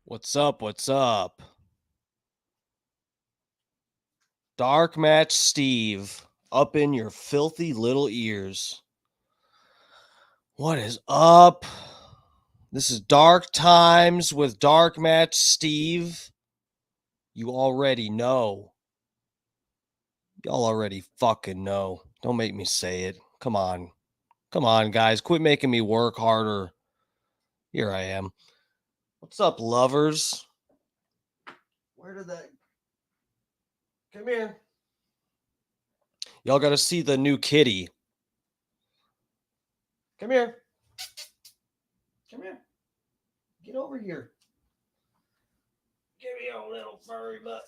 What's up? What's up? Dark Match Steve up in your filthy little ears. What is up? This is Dark Times with Dark Match Steve. You already know. Y'all already fucking know. Don't make me say it. Come on. Come on, guys. Quit making me work harder. Here I am. What's up, lovers? Where did that... Come here. Y'all got to see the new kitty. Come here. Come here. Get over here. Give me a little furry butt.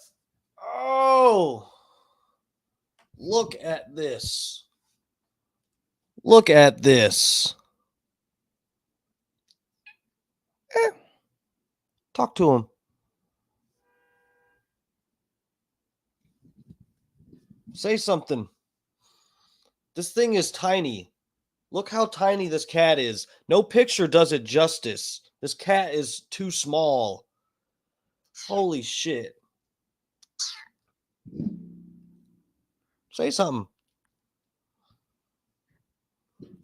Oh. Look at this. Look at this. Talk to him. Say something. This thing is tiny. Look how tiny this cat is. No picture does it justice. This cat is too small. Holy shit. Say something.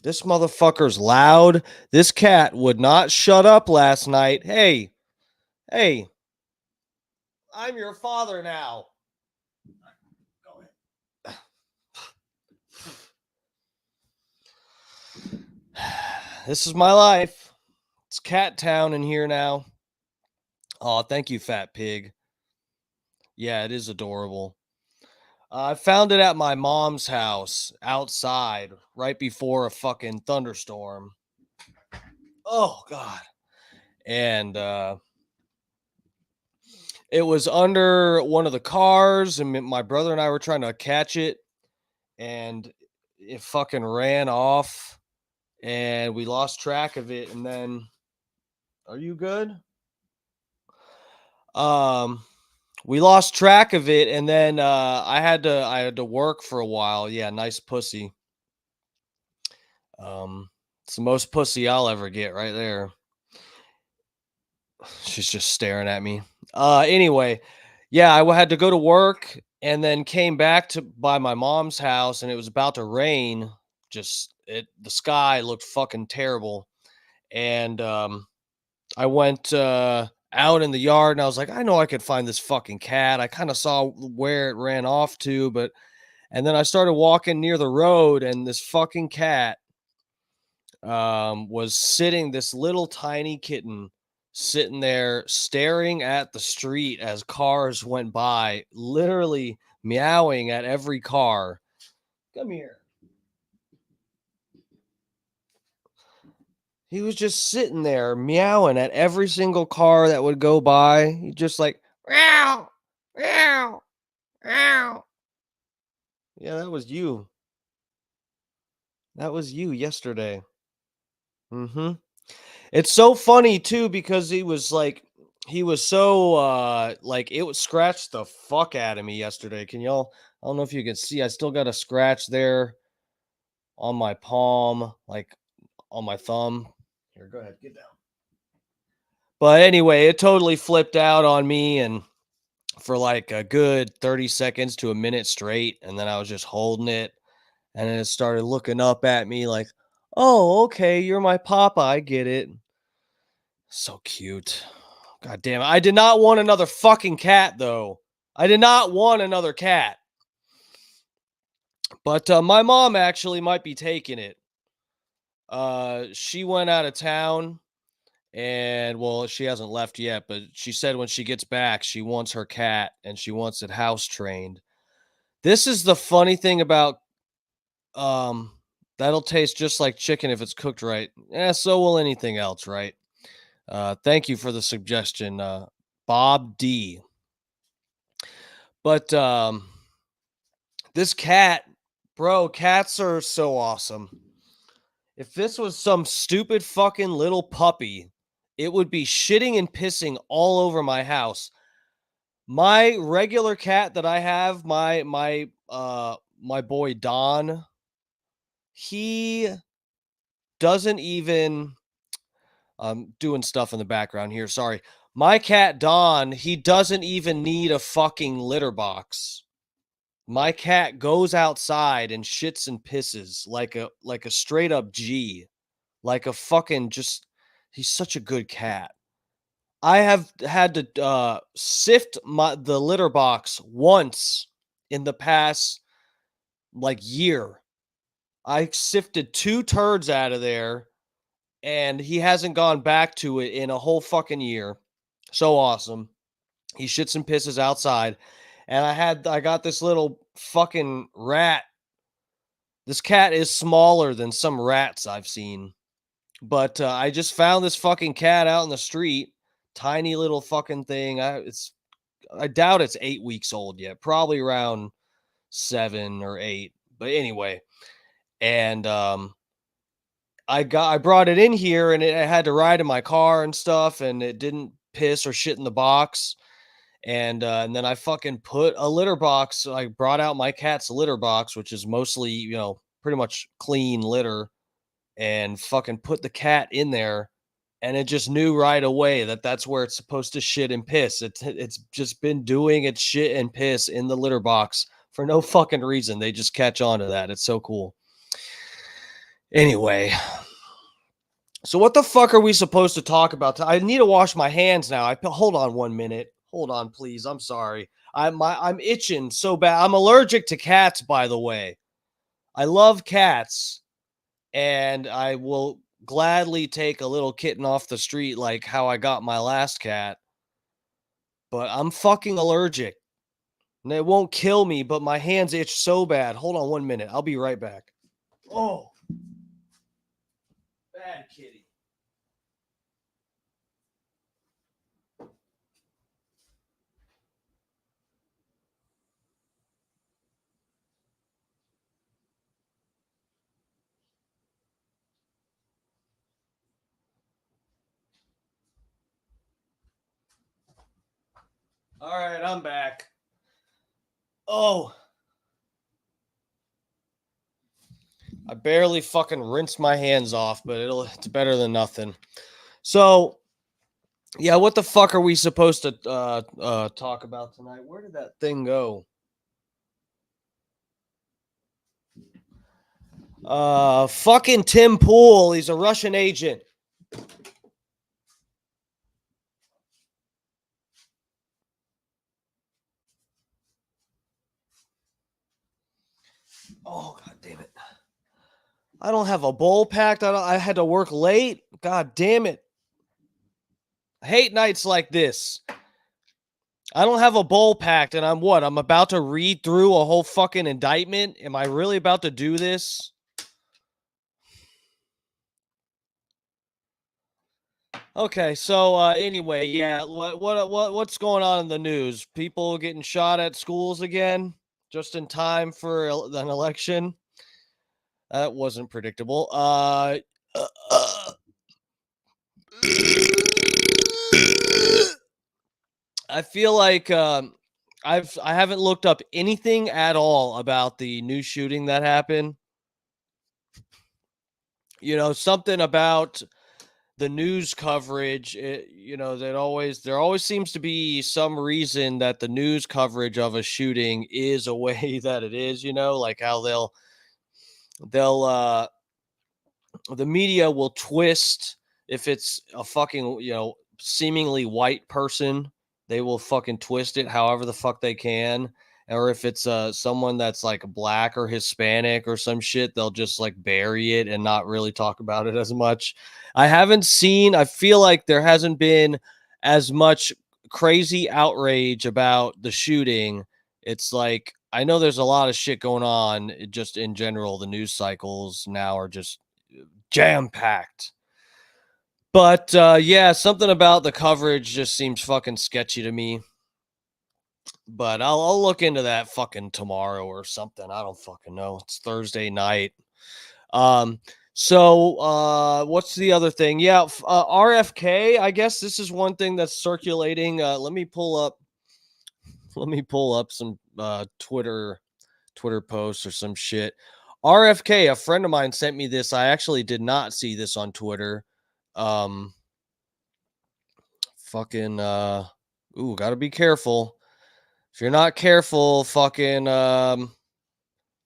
This motherfucker's loud. This cat would not shut up last night. Hey. Hey. I'm your father now. Go ahead. This is my life. It's Cat Town in here now. Oh, thank you, Fat Pig. Yeah, it is adorable. I found it at my mom's house outside right before a fucking thunderstorm. Oh, God. And it was under one of the cars, and my brother and I were trying to catch it, and it fucking ran off, and we lost track of it, and then... Are you good? We lost track of it, and then I had to work for a while. Yeah, nice pussy. It's the most pussy I'll ever get right there. She's just staring at me. Anyway, yeah, I had to go to work and then came back to by my mom's house, and it was about to rain. The sky looked fucking terrible, and I went out in the yard, and I was like, I know I could find this fucking cat. I kind of saw where it ran off to, and then I started walking near the road, and this fucking cat was sitting, this little tiny kitten sitting there staring at the street as cars went by, literally meowing at every car. Come here. He was just sitting there meowing at every single car that would go by. He just like, meow, meow, meow. Yeah, that was you. That was you yesterday. Mhm. It's so funny too because he was so like it would scratch the fuck out of me yesterday. Can y'all I don't know if you can see. I still got a scratch there on my palm, like on my thumb. Here, go ahead, get down. But anyway, it totally flipped out on me and for like a good 30 seconds to a minute straight and then I was just holding it and then it started looking up at me like, "Oh, okay, you're my papa. I get it." So cute. God damn it. I did not want another fucking cat, though. I did not want another cat. But my mom actually might be taking it. She went out of town and, well, she hasn't left yet, but she said when she gets back, she wants her cat and she wants it house trained. This is the funny thing about um that'll taste just like chicken if it's cooked right. Yeah, so will anything else, right? Thank you for the suggestion, Bob D. But this cat, bro, cats are so awesome. If this was some stupid fucking little puppy, it would be shitting and pissing all over my house. My regular cat that I have, my boy Don, he doesn't even doing stuff in the background here, sorry. My cat Don, he doesn't even need a fucking litter box. My cat goes outside and shits and pisses like a straight up G. Like a fucking just he's such a good cat. I have had to sift the litter box once in the past like year. I sifted 2 turds out of there and he hasn't gone back to it in a whole fucking year. So awesome. He shits and pisses outside. And I got this little fucking rat. This cat is smaller than some rats I've seen. But I just found this fucking cat out in the street. Tiny little fucking thing. I doubt it's 8 weeks old yet. Probably around 7 or 8. But anyway, and I brought it in here and I had to ride in my car and stuff and it didn't piss or shit in the box. And then I fucking put a litter box. I brought out my cat's litter box, which is mostly, pretty much clean litter, and fucking put the cat in there. And it just knew right away that that's where it's supposed to shit and piss. It's just been doing its shit and piss in the litter box for no fucking reason. They just catch on to that. It's so cool. Anyway, so what the fuck are we supposed to talk about? I need to wash my hands now. Hold on 1 minute. Hold on, please. I'm sorry. I'm itching so bad. I'm allergic to cats, by the way. I love cats, and I will gladly take a little kitten off the street like how I got my last cat. But I'm fucking allergic. And it won't kill me, but my hands itch so bad. Hold on 1 minute. I'll be right back. Oh, bad kitty. All right, I'm back. Oh, I barely fucking rinsed my hands off, but it's better than nothing. So, yeah, what the fuck are we supposed to talk about tonight? Where did that thing go? Fucking Tim Pool. He's a Russian agent. Oh, god damn it. I don't have a bowl packed. I had to work late. God damn it. I hate nights like this. I don't have a bowl packed and I'm about to read through a whole fucking indictment? Am I really about to do this? Okay, so anyway, yeah, what's going on in the news? People getting shot at schools again, just in time for an election. That wasn't predictable. Uh, uh, I feel like I haven't looked up anything at all about the new shooting that happened. Something about the news coverage, there always seems to be some reason that the news coverage of a shooting is a way that it is, like how they'll the media will twist. If it's a fucking, seemingly white person, they will fucking twist it however the fuck they can. Or if it's someone that's like black or Hispanic or some shit, they'll just like bury it and not really talk about it as much. I feel like there hasn't been as much crazy outrage about the shooting. It's like, I know there's a lot of shit going on, just in general. The news cycles now are just jam packed. But yeah, something about the coverage just seems fucking sketchy to me. But I'll look into that fucking tomorrow or something. I don't fucking know. It's Thursday night. Um, what's the other thing? Yeah, RFK. I guess this is one thing that's circulating. Let me pull up some Twitter posts or some shit. RFK, a friend of mine sent me this. I actually did not see this on Twitter. Um, fucking gotta be careful. If you're not careful, fucking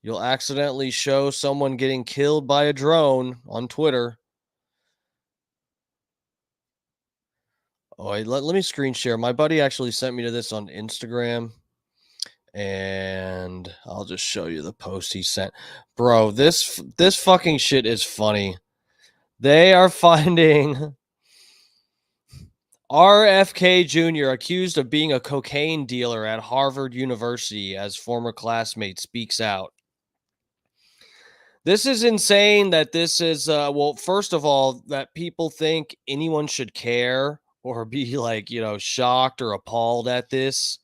you'll accidentally show someone getting killed by a drone on Twitter. Oh, let me screen share. My buddy actually sent me to this on Instagram, and I'll just show you the post he sent. Bro, this fucking shit is funny. They are finding RFK Jr. accused of being a cocaine dealer at Harvard University as former classmate speaks out. This is insane that this is, well, first of all, that people think anyone should care or be like, shocked or appalled at this.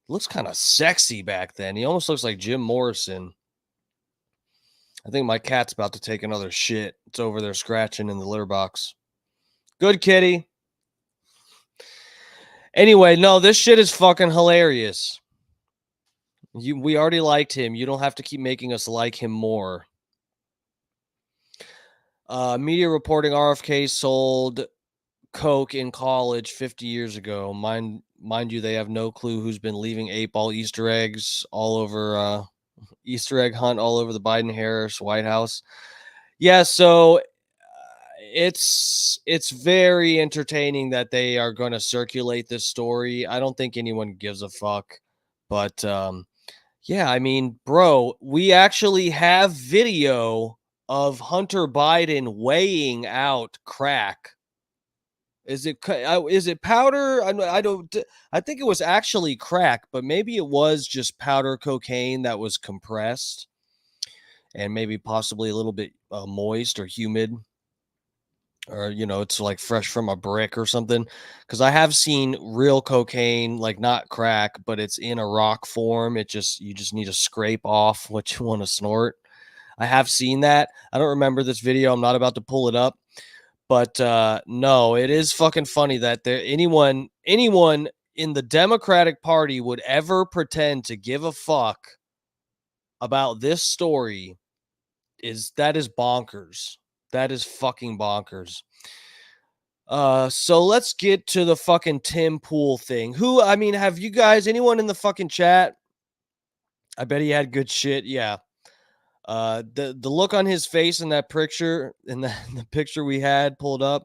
Looks kind of sexy back then. He almost looks like Jim Morrison. I think my cat's about to take another shit. It's over there scratching in the litter box. Good kitty. Anyway, no, this shit is fucking hilarious. We already liked him. You don't have to keep making us like him more. Media reporting RFK sold coke in college 50 years ago. Mind you, they have no clue who's been leaving 8-ball Easter eggs all over Easter egg hunt all over the Biden-Harris White House. Yeah, so it's very entertaining that they are going to circulate this story. I don't think anyone gives a fuck, but yeah, I mean, bro, we actually have video of Hunter Biden weighing out crack. Is it powder? I don't. I think it was actually crack, but maybe it was just powder cocaine that was compressed and maybe possibly a little bit moist or humid, or it's like fresh from a brick or something. Because I have seen real cocaine, like not crack, but it's in a rock form. You just need to scrape off what you want to snort. I have seen that. I don't remember this video. I'm not about to pull it up. But no, it is fucking funny that anyone in the Democratic Party would ever pretend to give a fuck about this story. That is bonkers. That is fucking bonkers. So let's get to the fucking Tim Pool thing. I mean, have you guys, anyone in the fucking chat? I bet he had good shit. Yeah. The look on his face in that picture, the picture we had pulled up,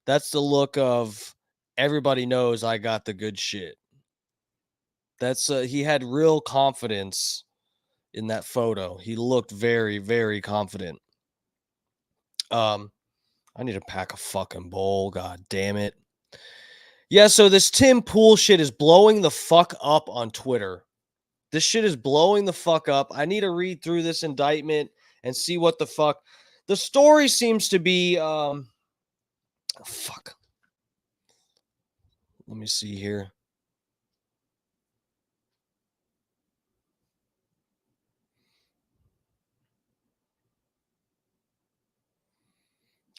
that's the look of everybody knows I got the good shit. That's he had real confidence in that photo. He looked very, very confident. I need to pack a fucking bowl. God damn it. Yeah, so this Tim Pool shit is blowing the fuck up on Twitter. This shit is blowing the fuck up. I need to read through this indictment and see what the fuck. The story seems to be fuck. Let me see here.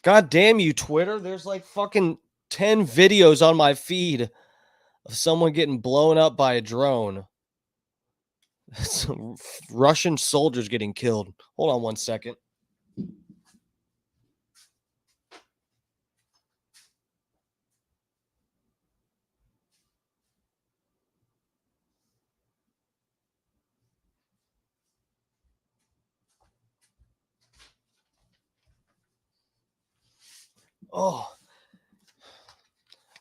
God damn you, Twitter. There's like fucking 10 videos on my feed of someone getting blown up by a drone. Some Russian soldiers getting killed. Hold on one second. Oh,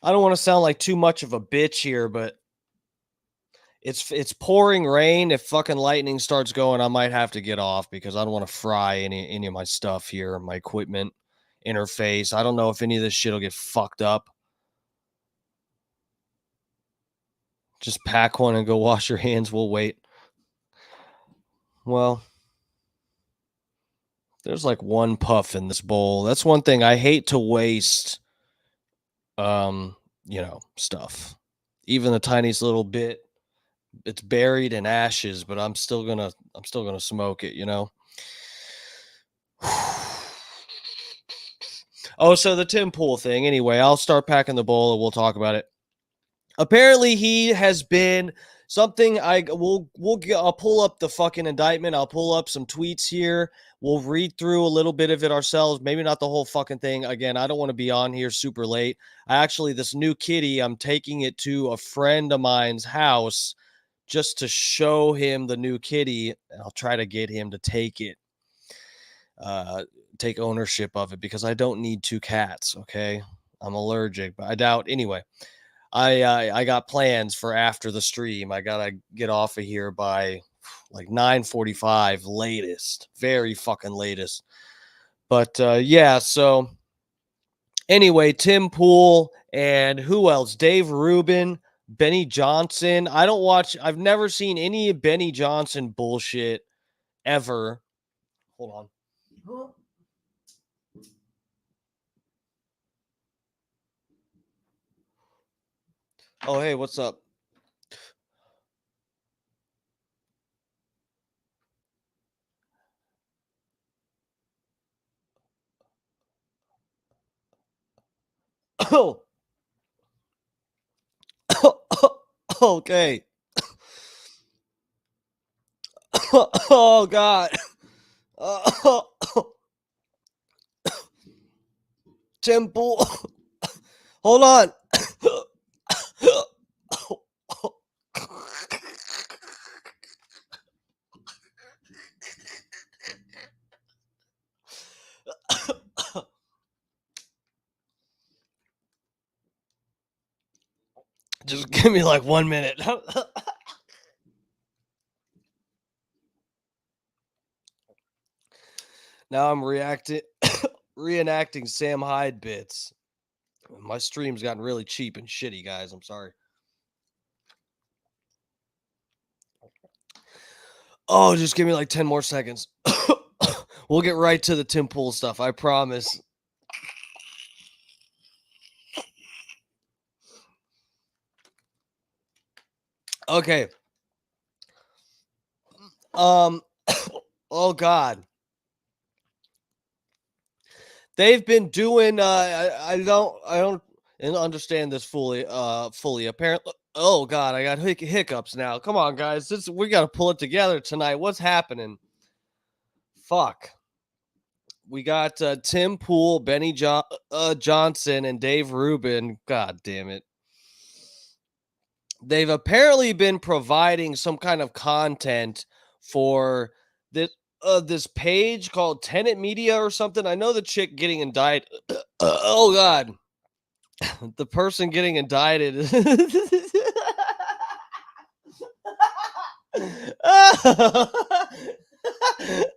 I don't want to sound like too much of a bitch here, but it's pouring rain. If fucking lightning starts going, I might have to get off because I don't want to fry any of my stuff here, my equipment interface. I don't know if any of this shit will get fucked up. Just pack one and go wash your hands. We'll wait. Well, there's like one puff in this bowl. That's one thing I hate to waste. Stuff. Even the tiniest little bit. It's buried in ashes, but I'm still gonna smoke it, Oh, so the Tim Pool thing. Anyway, I'll start packing the bowl and we'll talk about it. Apparently, he has been something. I'll pull up the fucking indictment. I'll pull up some tweets here. We'll read through a little bit of it ourselves. Maybe not the whole fucking thing. Again, I don't want to be on here super late. This new kitty, I'm taking it to a friend of mine's house just to show him the new kitty. I'll try to get him to take it, take ownership of it because I don't need two cats. Okay. I'm allergic, but I doubt. Anyway, I got plans for after the stream. I gotta get off of here by like 9:45 latest, very fucking latest. But yeah, so anyway, Tim Pool and who else? Dave Rubin, Benny Johnson. I've never seen any Benny Johnson bullshit ever. Hold on. Oh, hey, what's up? Oh, okay. Oh, God. Temple. Hold on. Just give me like 1 minute. Now I'm reenacting Sam Hyde bits. My stream's gotten really cheap and shitty, guys. I'm sorry. Oh, just give me like 10 more seconds. We'll get right to the Tim Pool stuff. I promise. Okay. Oh God. They've been doing I don't understand this fully apparently. Oh God, I got hiccups now. Come on, guys. We got to pull it together tonight. What's happening? Fuck. We got Tim Pool, Benny Johnson, and Dave Rubin. God damn it. They've apparently been providing some kind of content for this page called Tenant Media or something. I know the chick getting indicted. Oh God, the person getting indicted.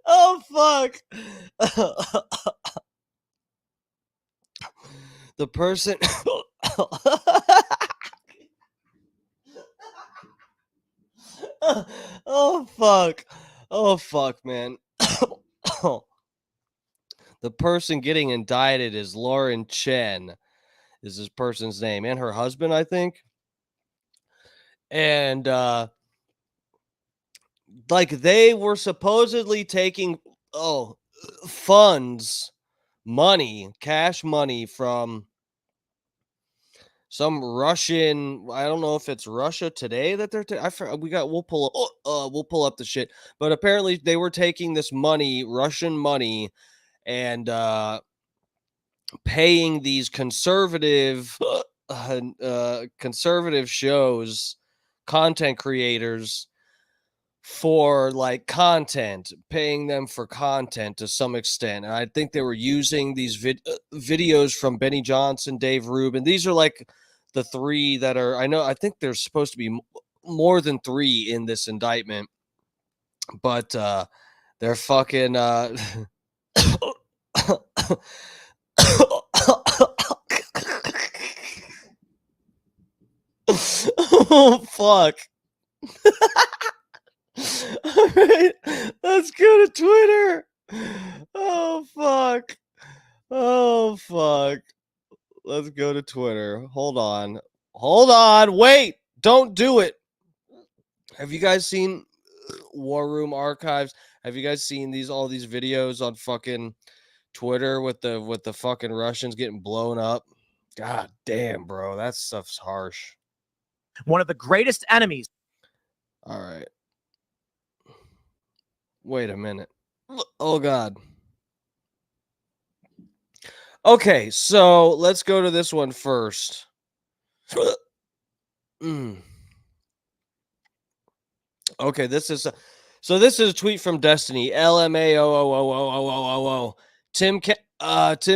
Oh fuck. The person. Oh fuck. Oh fuck, man. The person getting indicted is Lauren Chen, is this person's name, and her husband, I think. And like they were supposedly taking funds, money, cash money from some Russian. I don't know if it's Russia Today that they're. We'll pull up the shit. But apparently they were taking this money, Russian money, and paying these conservative shows, content creators for like content, paying them for content to some extent. And I think they were using these videos from Benny Johnson, Dave Rubin. These are like the three that are, I think there's supposed to be more than three in this indictment, but they're fucking oh fuck. All right, let's go to Twitter. Oh fuck. Oh fuck. Let's go to Twitter. Hold on. Hold on. Wait. Don't do it. Have you guys seen War Room Archives? Have you guys seen all these videos on fucking Twitter with the fucking Russians getting blown up? God damn, bro. That stuff's harsh. One of the greatest enemies. All right. Wait a minute. Oh god. Okay, so let's go to this one first. Okay, this is a tweet from Destiny. LMAOOOOOOOO. Tim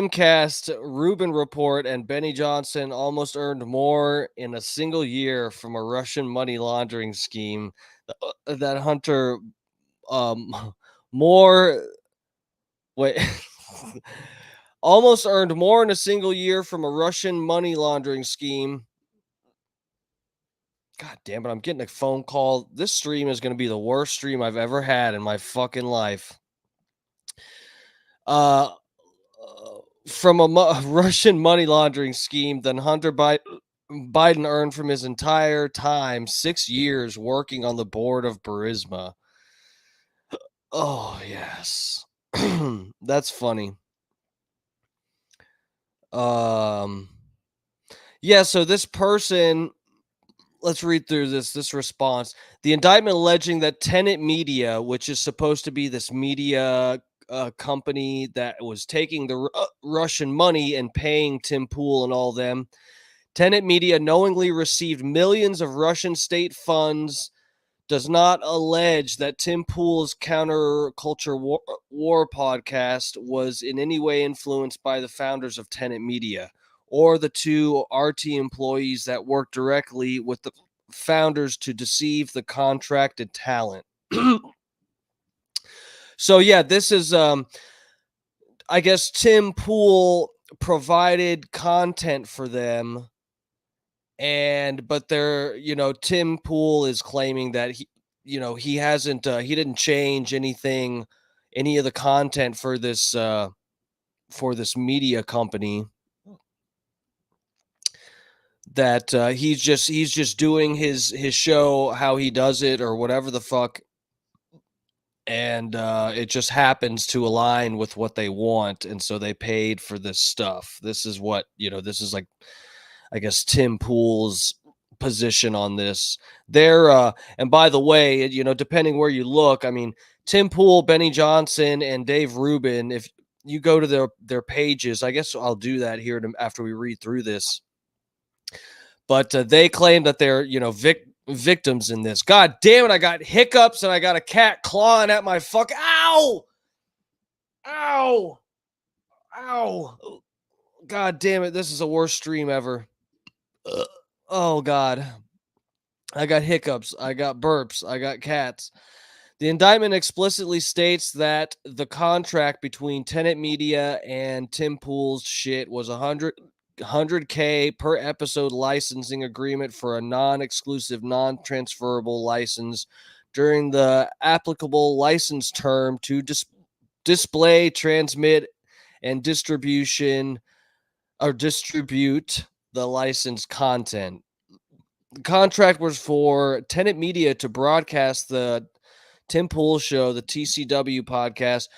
Cast, Rubin Report, and Benny Johnson almost earned more in a single year from a Russian money laundering scheme that Hunter more wait almost earned more in a single year from a Russian money laundering scheme. God damn it, I'm getting a phone call. This stream is going to be the worst stream I've ever had in my fucking life. From a Russian money laundering scheme than Hunter Biden earned from his entire time, 6 years working on the board of Burisma. Oh, yes. That's funny. Yeah, so this person, let's read through this response. The indictment alleging that Tenet Media, which is supposed to be this media company that was taking the Russian money and paying Tim Pool and all them, Tenet Media knowingly received millions of Russian state funds, does not allege that Tim Pool's counterculture war podcast was in any way influenced by the founders of Tenet Media or the two RT employees that worked directly with the founders to deceive the contracted talent. So yeah, this is I guess Tim Pool provided content for them, but they're, Tim Pool is claiming that he hasn't he didn't change any of the content for this media company, that he's just doing his show how he does it or whatever the fuck, and it just happens to align with what they want, and so they paid for this stuff. This is what, this is like, I guess, Tim Pool's position on this. And by the way, depending where you look, I mean, Tim Pool, Benny Johnson, and Dave Rubin, if you go to their pages, I guess I'll do that here after we read through this. But they claim that they're, victims in this. God damn it, I got hiccups and I got a cat clawing at my fuck. Ow! Ow! Ow! God damn it, this is the worst stream ever. Oh, God. I got hiccups. I got burps. I got cats. The indictment explicitly states that the contract between Tenet Media and Tim Pool's shit was $100K per episode licensing agreement for a non-exclusive, non-transferable license during the applicable license term to display, transmit, and distribute the licensed content. The contract was for Tenet Media to broadcast the Tim Pool show, the TCW podcast,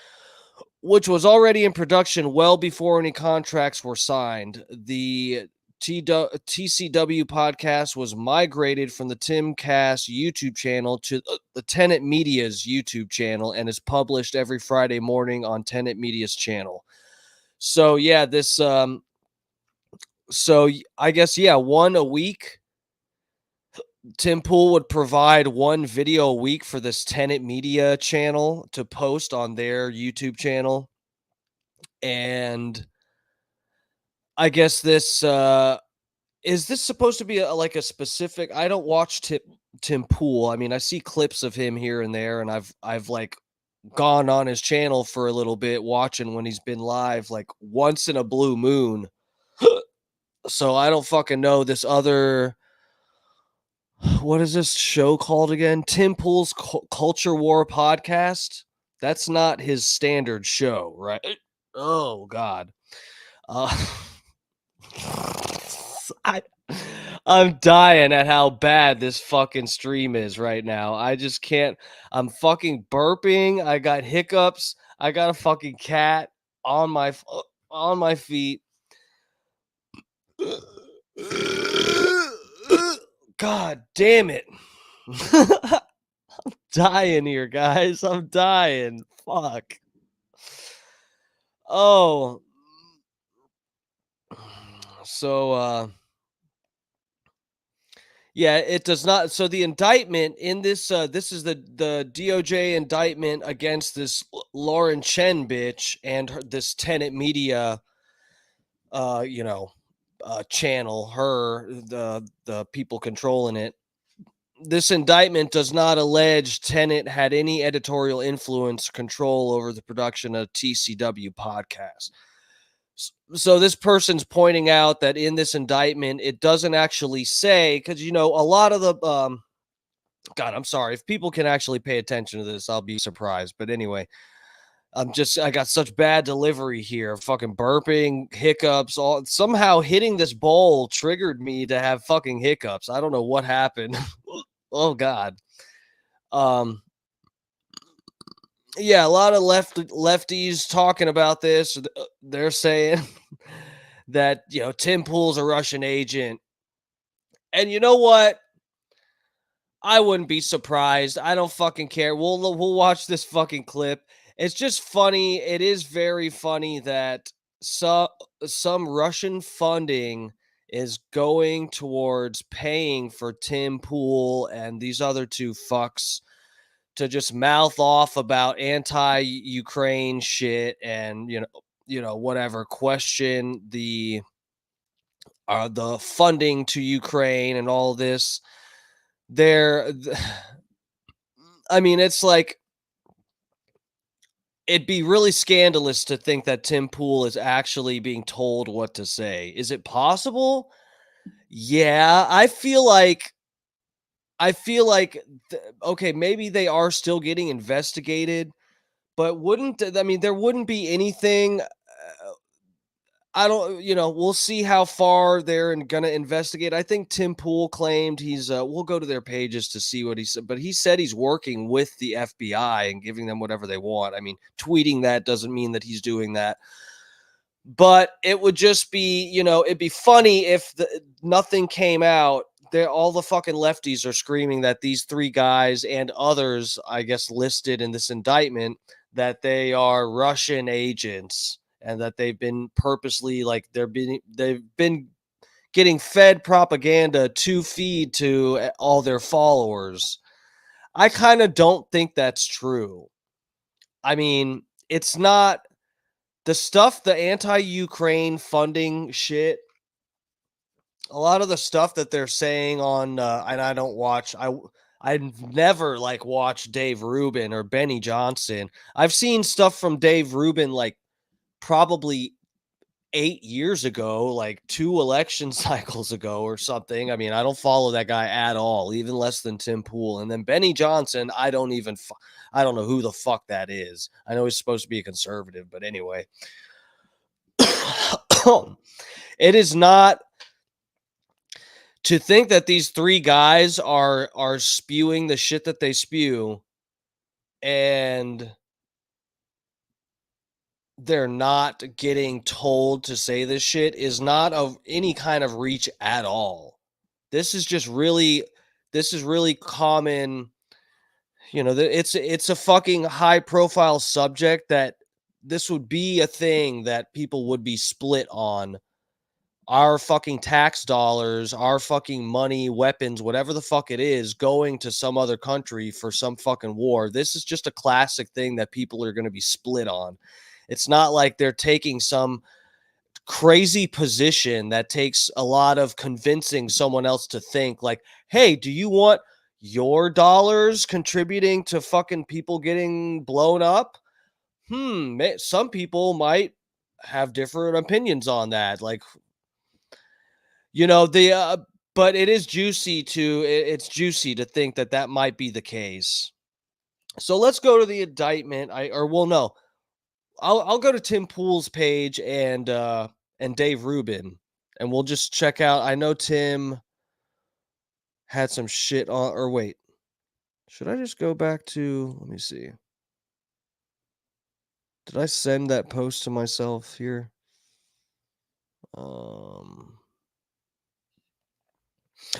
which was already in production well before any contracts were signed. The TCW podcast was migrated from the Timcast YouTube channel to the Tenet Media's YouTube channel and is published every Friday morning on Tenet Media's channel. So yeah, so I guess one a week. Tim Pool would provide one video a week for this Tenet Media channel to post on their YouTube channel. And I guess this is this supposed to be like a specific? I don't watch Tim Pool. I mean, I see clips of him here and there, and I've like gone on his channel for a little bit watching when he's been live, like once in a blue moon. So I don't fucking know this other. What is this show called again? Tim Pool's Culture War podcast. That's not his standard show, right? Oh God. Uh, I I'm dying at how bad this fucking stream is right now. I just can't. I'm fucking burping. I got hiccups. I got a fucking cat on my feet. God damn it. I'm dying here, guys. I'm dying. Fuck. Oh. So yeah, it does not. So the indictment in this this is the DOJ indictment against this Lauren Chen bitch and this Tenet Media channel, the people controlling it. This indictment does not allege Tenet had any editorial influence or control over the production of TCW podcast. So this person's pointing out that in this indictment, it doesn't actually say, because, a lot of the, God, I'm sorry. If people can actually pay attention to this, I'll be surprised. But anyway, I got such bad delivery here. Fucking burping, hiccups, somehow hitting this bowl triggered me to have fucking hiccups. I don't know what happened. Oh God. Yeah, a lot of lefties talking about this. They're saying that, Tim Pool's a Russian agent. And you know what? I wouldn't be surprised. I don't fucking care. We'll watch this fucking clip. It's just funny. It is very funny that some Russian funding is going towards paying for Tim Pool and these other two fucks to just mouth off about anti-Ukraine shit and whatever, question the funding to Ukraine and all this. I mean, it's like, it'd be really scandalous to think that Tim Pool is actually being told what to say. Is it possible? Yeah, I feel like okay, maybe they are still getting investigated, but there wouldn't be anything. I don't, we'll see how far they're going to investigate. I think Tim Pool claimed we'll go to their pages to see what he said, but he said he's working with the FBI and giving them whatever they want. I mean, tweeting that doesn't mean that he's doing that. But it would just be, it'd be funny if nothing came out. All the fucking lefties are screaming that these three guys and others, I guess, listed in this indictment, that they are Russian agents and that they've been purposely, like, they've been getting fed propaganda to feed to all their followers. I kind of don't think that's true. I mean, it's not the stuff, the anti-Ukraine funding shit. A lot of the stuff that they're saying on, and I don't watch, I've never watched Dave Rubin or Benny Johnson. I've seen stuff from Dave Rubin like probably 8 years ago, like 2 election cycles ago or something. I mean, I don't follow that guy at all, even less than Tim Pool. And then Benny Johnson, I don't know who the fuck that is. I know he's supposed to be a conservative, but anyway. It is not to think that these three guys are spewing the shit that they spew, and they're not getting told to say this shit is not of any kind of reach at all. This is just really common. It's a fucking high profile subject that this would be a thing that people would be split on. Our fucking tax dollars, our fucking money, weapons, whatever the fuck it is, going to some other country for some fucking war. This is just a classic thing that people are going to be split on. It's not like they're taking some crazy position that takes a lot of convincing someone else to think like, hey, do you want your dollars contributing to fucking people getting blown up? Some people might have different opinions on that. Like, the but it's juicy to think that that might be the case. So let's go to the indictment. No, I'll go to Tim Pool's page and Dave Rubin, and we'll just check out. I know Tim had some shit on, or wait, should I just go back to? Let me see. Did I send that post to myself here?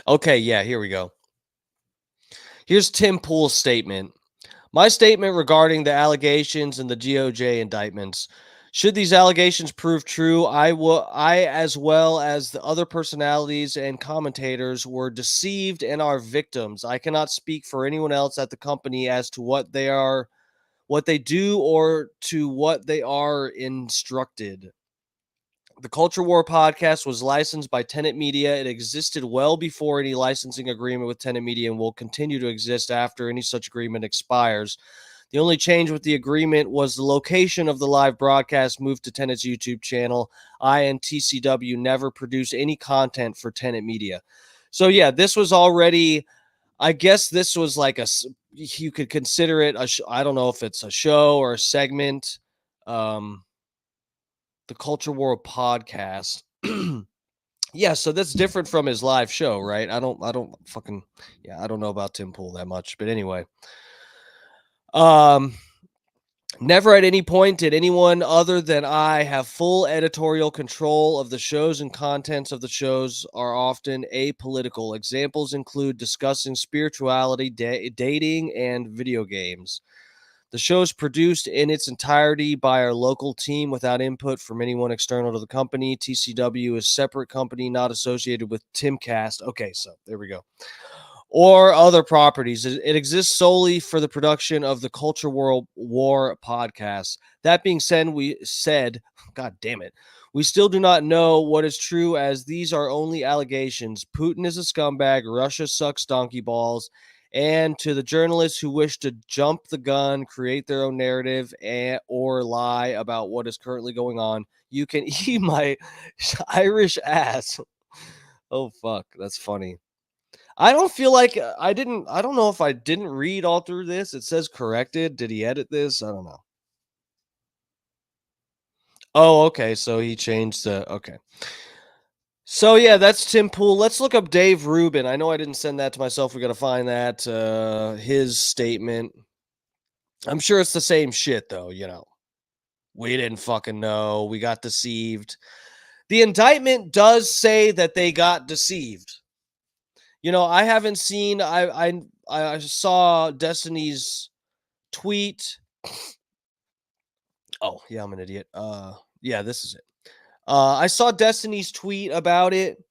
Okay, yeah, here we go. Here's Tim Pool's statement. My statement regarding the allegations and the DOJ indictments. Should these allegations prove true, I, as well as the other personalities and commentators, were deceived and are victims. I cannot speak for anyone else at the company as to what they do, or to what they are instructed. The Culture War podcast was licensed by Tenet Media. It existed well before any licensing agreement with Tenet Media and will continue to exist after any such agreement expires. The only change with the agreement was the location of the live broadcast moved to Tenet's YouTube channel. I and TCW never produced any content for Tenet Media. So yeah, this was already, I guess this was like you could consider it I don't know if it's a show or a segment. The Culture War podcast. Yeah, so that's different from his live show, right? I don't fucking, yeah, I don't know about Tim Pool that much, but anyway. Um Never at any point did anyone other than I have full editorial control of the shows, and contents of the shows are often apolitical. Examples include discussing spirituality, dating, and video games. The show is produced in its entirety by our local team without input from anyone external to the company. TCW is a separate company not associated with Timcast. Okay, so there we go. Or other properties. It exists solely for the production of the Culture World War podcast. That being said, God damn it, we still do not know what is true, as these are only allegations. Putin is a scumbag. Russia sucks donkey balls. And to the journalists who wish to jump the gun, create their own narrative, or lie about what is currently going on, you can eat my Irish ass. Oh, fuck. That's funny. I don't feel like I don't know if I didn't read all through this. It says corrected. Did he edit this? I don't know. Oh, okay. So he changed okay. So yeah, that's Tim Pool. Let's look up Dave Rubin. I know I didn't send that to myself. We got to find that his statement. I'm sure it's the same shit though, We didn't fucking know. We got deceived. The indictment does say that they got deceived. I haven't seen I saw Destiny's tweet. Oh, yeah, I'm an idiot. Yeah, this is it. I saw Destiny's tweet about it,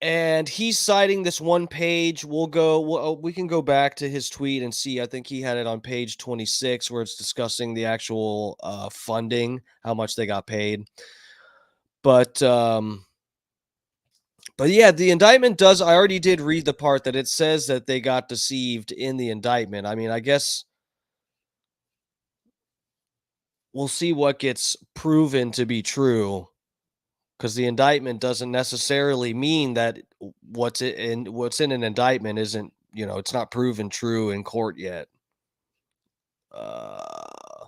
and he's citing this one page. We can go back to his tweet and see. I think he had it on page 26 where it's discussing the actual funding, how much they got paid. But yeah, the indictment does. I already did read the part that it says that they got deceived in the indictment. I mean, I guess we'll see what gets proven to be true, because the indictment doesn't necessarily mean that what's in an indictment isn't, it's not proven true in court yet. Uh,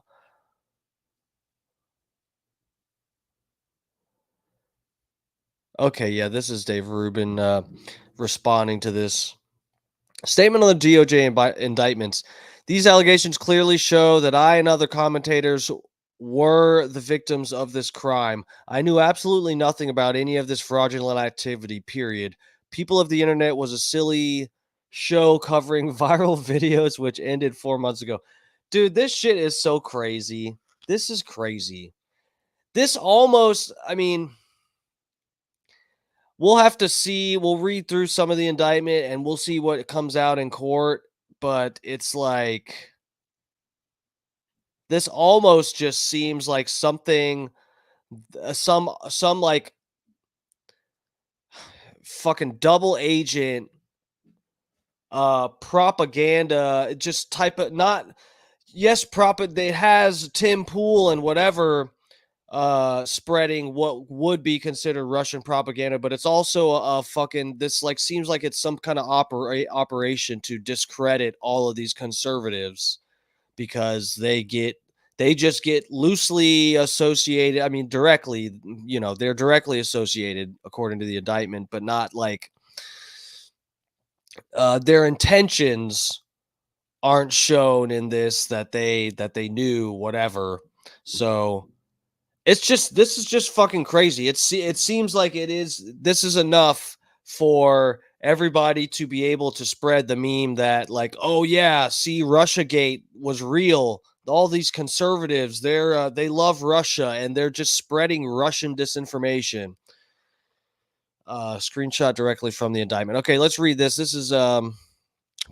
Okay, yeah, this is Dave Rubin responding to this statement on the DOJ indictments. These allegations clearly show that I and other commentators were the victims of this crime. I knew absolutely nothing about any of this fraudulent activity, period. People of the internet was a silly show covering viral videos which ended 4 months ago. Dude, this shit is so crazy. This is crazy. This almost, I mean, we'll have to see. We'll read through some of the indictment and we'll see what comes out in court. But it's like this almost just seems like something, some like fucking double agent propaganda, just type of not yes, it has Tim Pool and whatever spreading what would be considered Russian propaganda, but it's also a fucking this like seems like it's some kind of operation to discredit all of these conservatives because they just get loosely associated. I mean, directly, they're directly associated according to the indictment, but not like their intentions aren't shown in this that they knew whatever. So this is just fucking crazy. It seems like this is enough for everybody to be able to spread the meme that like, oh yeah, see, Russiagate was real. All these conservatives, they love Russia and they're just spreading Russian disinformation. Screenshot directly from the indictment. Okay, let's read this. This is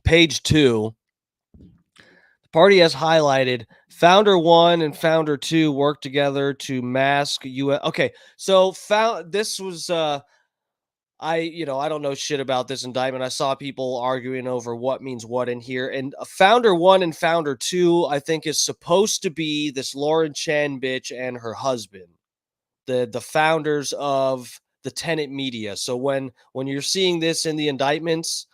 page 2. Party has highlighted founder 1 and founder 2 work together to mask US. Okay, so this was I don't know shit about this indictment. I saw people arguing over what means what in here. And founder 1 and founder 2 I think is supposed to be this Lauren Chen bitch and her husband. The founders of the tenant media. So when you're seeing this in the indictments,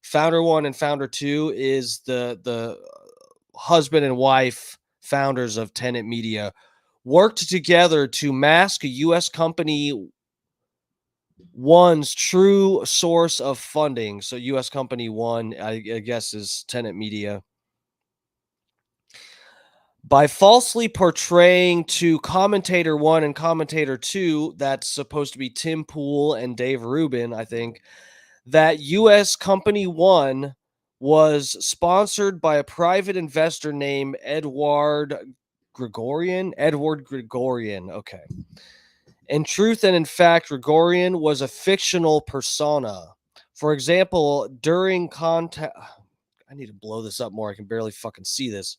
founder 1 and founder 2 is the husband and wife founders of Tenet Media worked together to mask a U.S. company one's true source of funding. So U.S. company one, I guess, is Tenet Media. By falsely portraying to commentator 1 and commentator 2, that's supposed to be Tim Pool and Dave Rubin, I think, that U.S. Company 1 was sponsored by a private investor named Edward Gregorian. Okay. In truth and in fact, Gregorian was a fictional persona. For example, during contact, I need to blow this up more. I can barely fucking see this.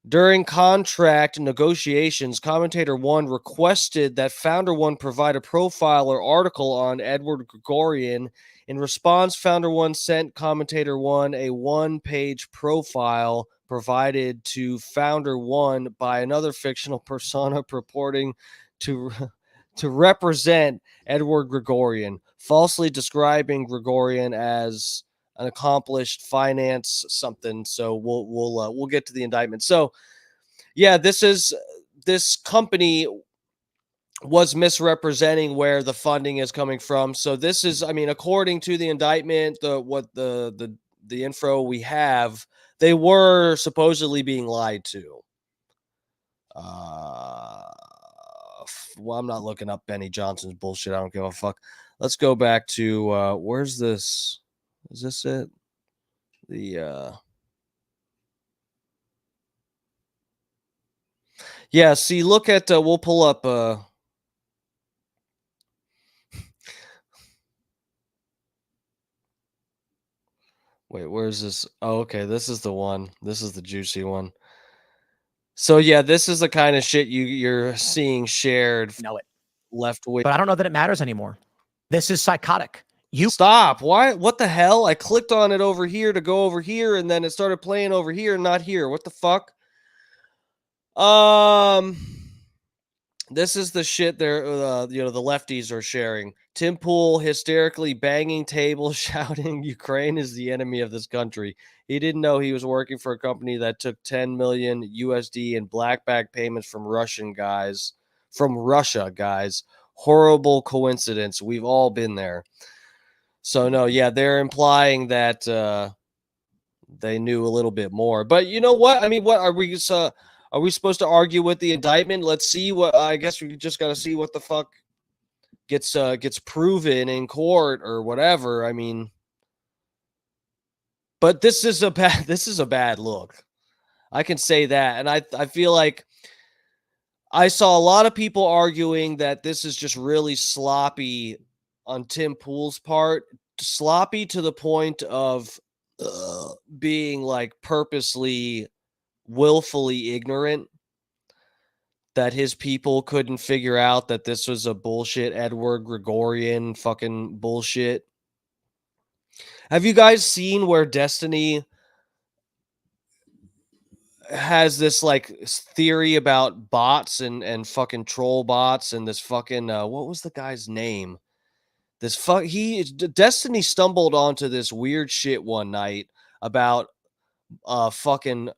During contract negotiations, commentator 1 requested that founder 1 provide a profile or article on Edward Gregorian. In response, founder 1 sent commentator 1 a one-page profile provided to founder 1 by another fictional persona purporting to to represent Edward Gregorian, falsely describing Gregorian as an accomplished finance something. So we'll get to the indictment. So yeah, this company was misrepresenting where the funding is coming from. So this is, I mean, according to the indictment, the info we have, they were supposedly being lied to. Well, I'm not looking up Benny Johnson's bullshit. I don't give a fuck. Let's go back to where's this? Is this it? The yeah, see, look at we'll pull up wait, where's this? Oh, okay, this is the one. This is the juicy one. So yeah, this is the kind of shit you're seeing shared Know it. left wing. But I don't know that it matters anymore. This is psychotic. You Stop. Why? What the hell? I clicked on it over here to go over here and then it started playing over here and not here. What the fuck? This is the shit they're the lefties are sharing. Tim Pool hysterically banging tables, shouting Ukraine is the enemy of this country. He didn't know he was working for a company that took 10 million USD in blackback payments from Russia guys. horrible coincidence. We've all been there. So no, yeah, they're implying that they knew a little bit more. But you know what? I mean, what are we supposed to argue with the indictment? Let's see what I guess we just got to see what the fuck gets proven in court or whatever. I mean, but this is a bad look. I can say that. And I feel like I saw a lot of people arguing that this is just really sloppy on Tim Pool's part, sloppy to the point of being like purposely, willfully ignorant, that his people couldn't figure out that this was a bullshit Edward Gregorian fucking bullshit. Have you guys seen where Destiny has this like theory about bots and fucking troll bots and this fucking what was the guy's name? Destiny stumbled onto this weird shit one night about fucking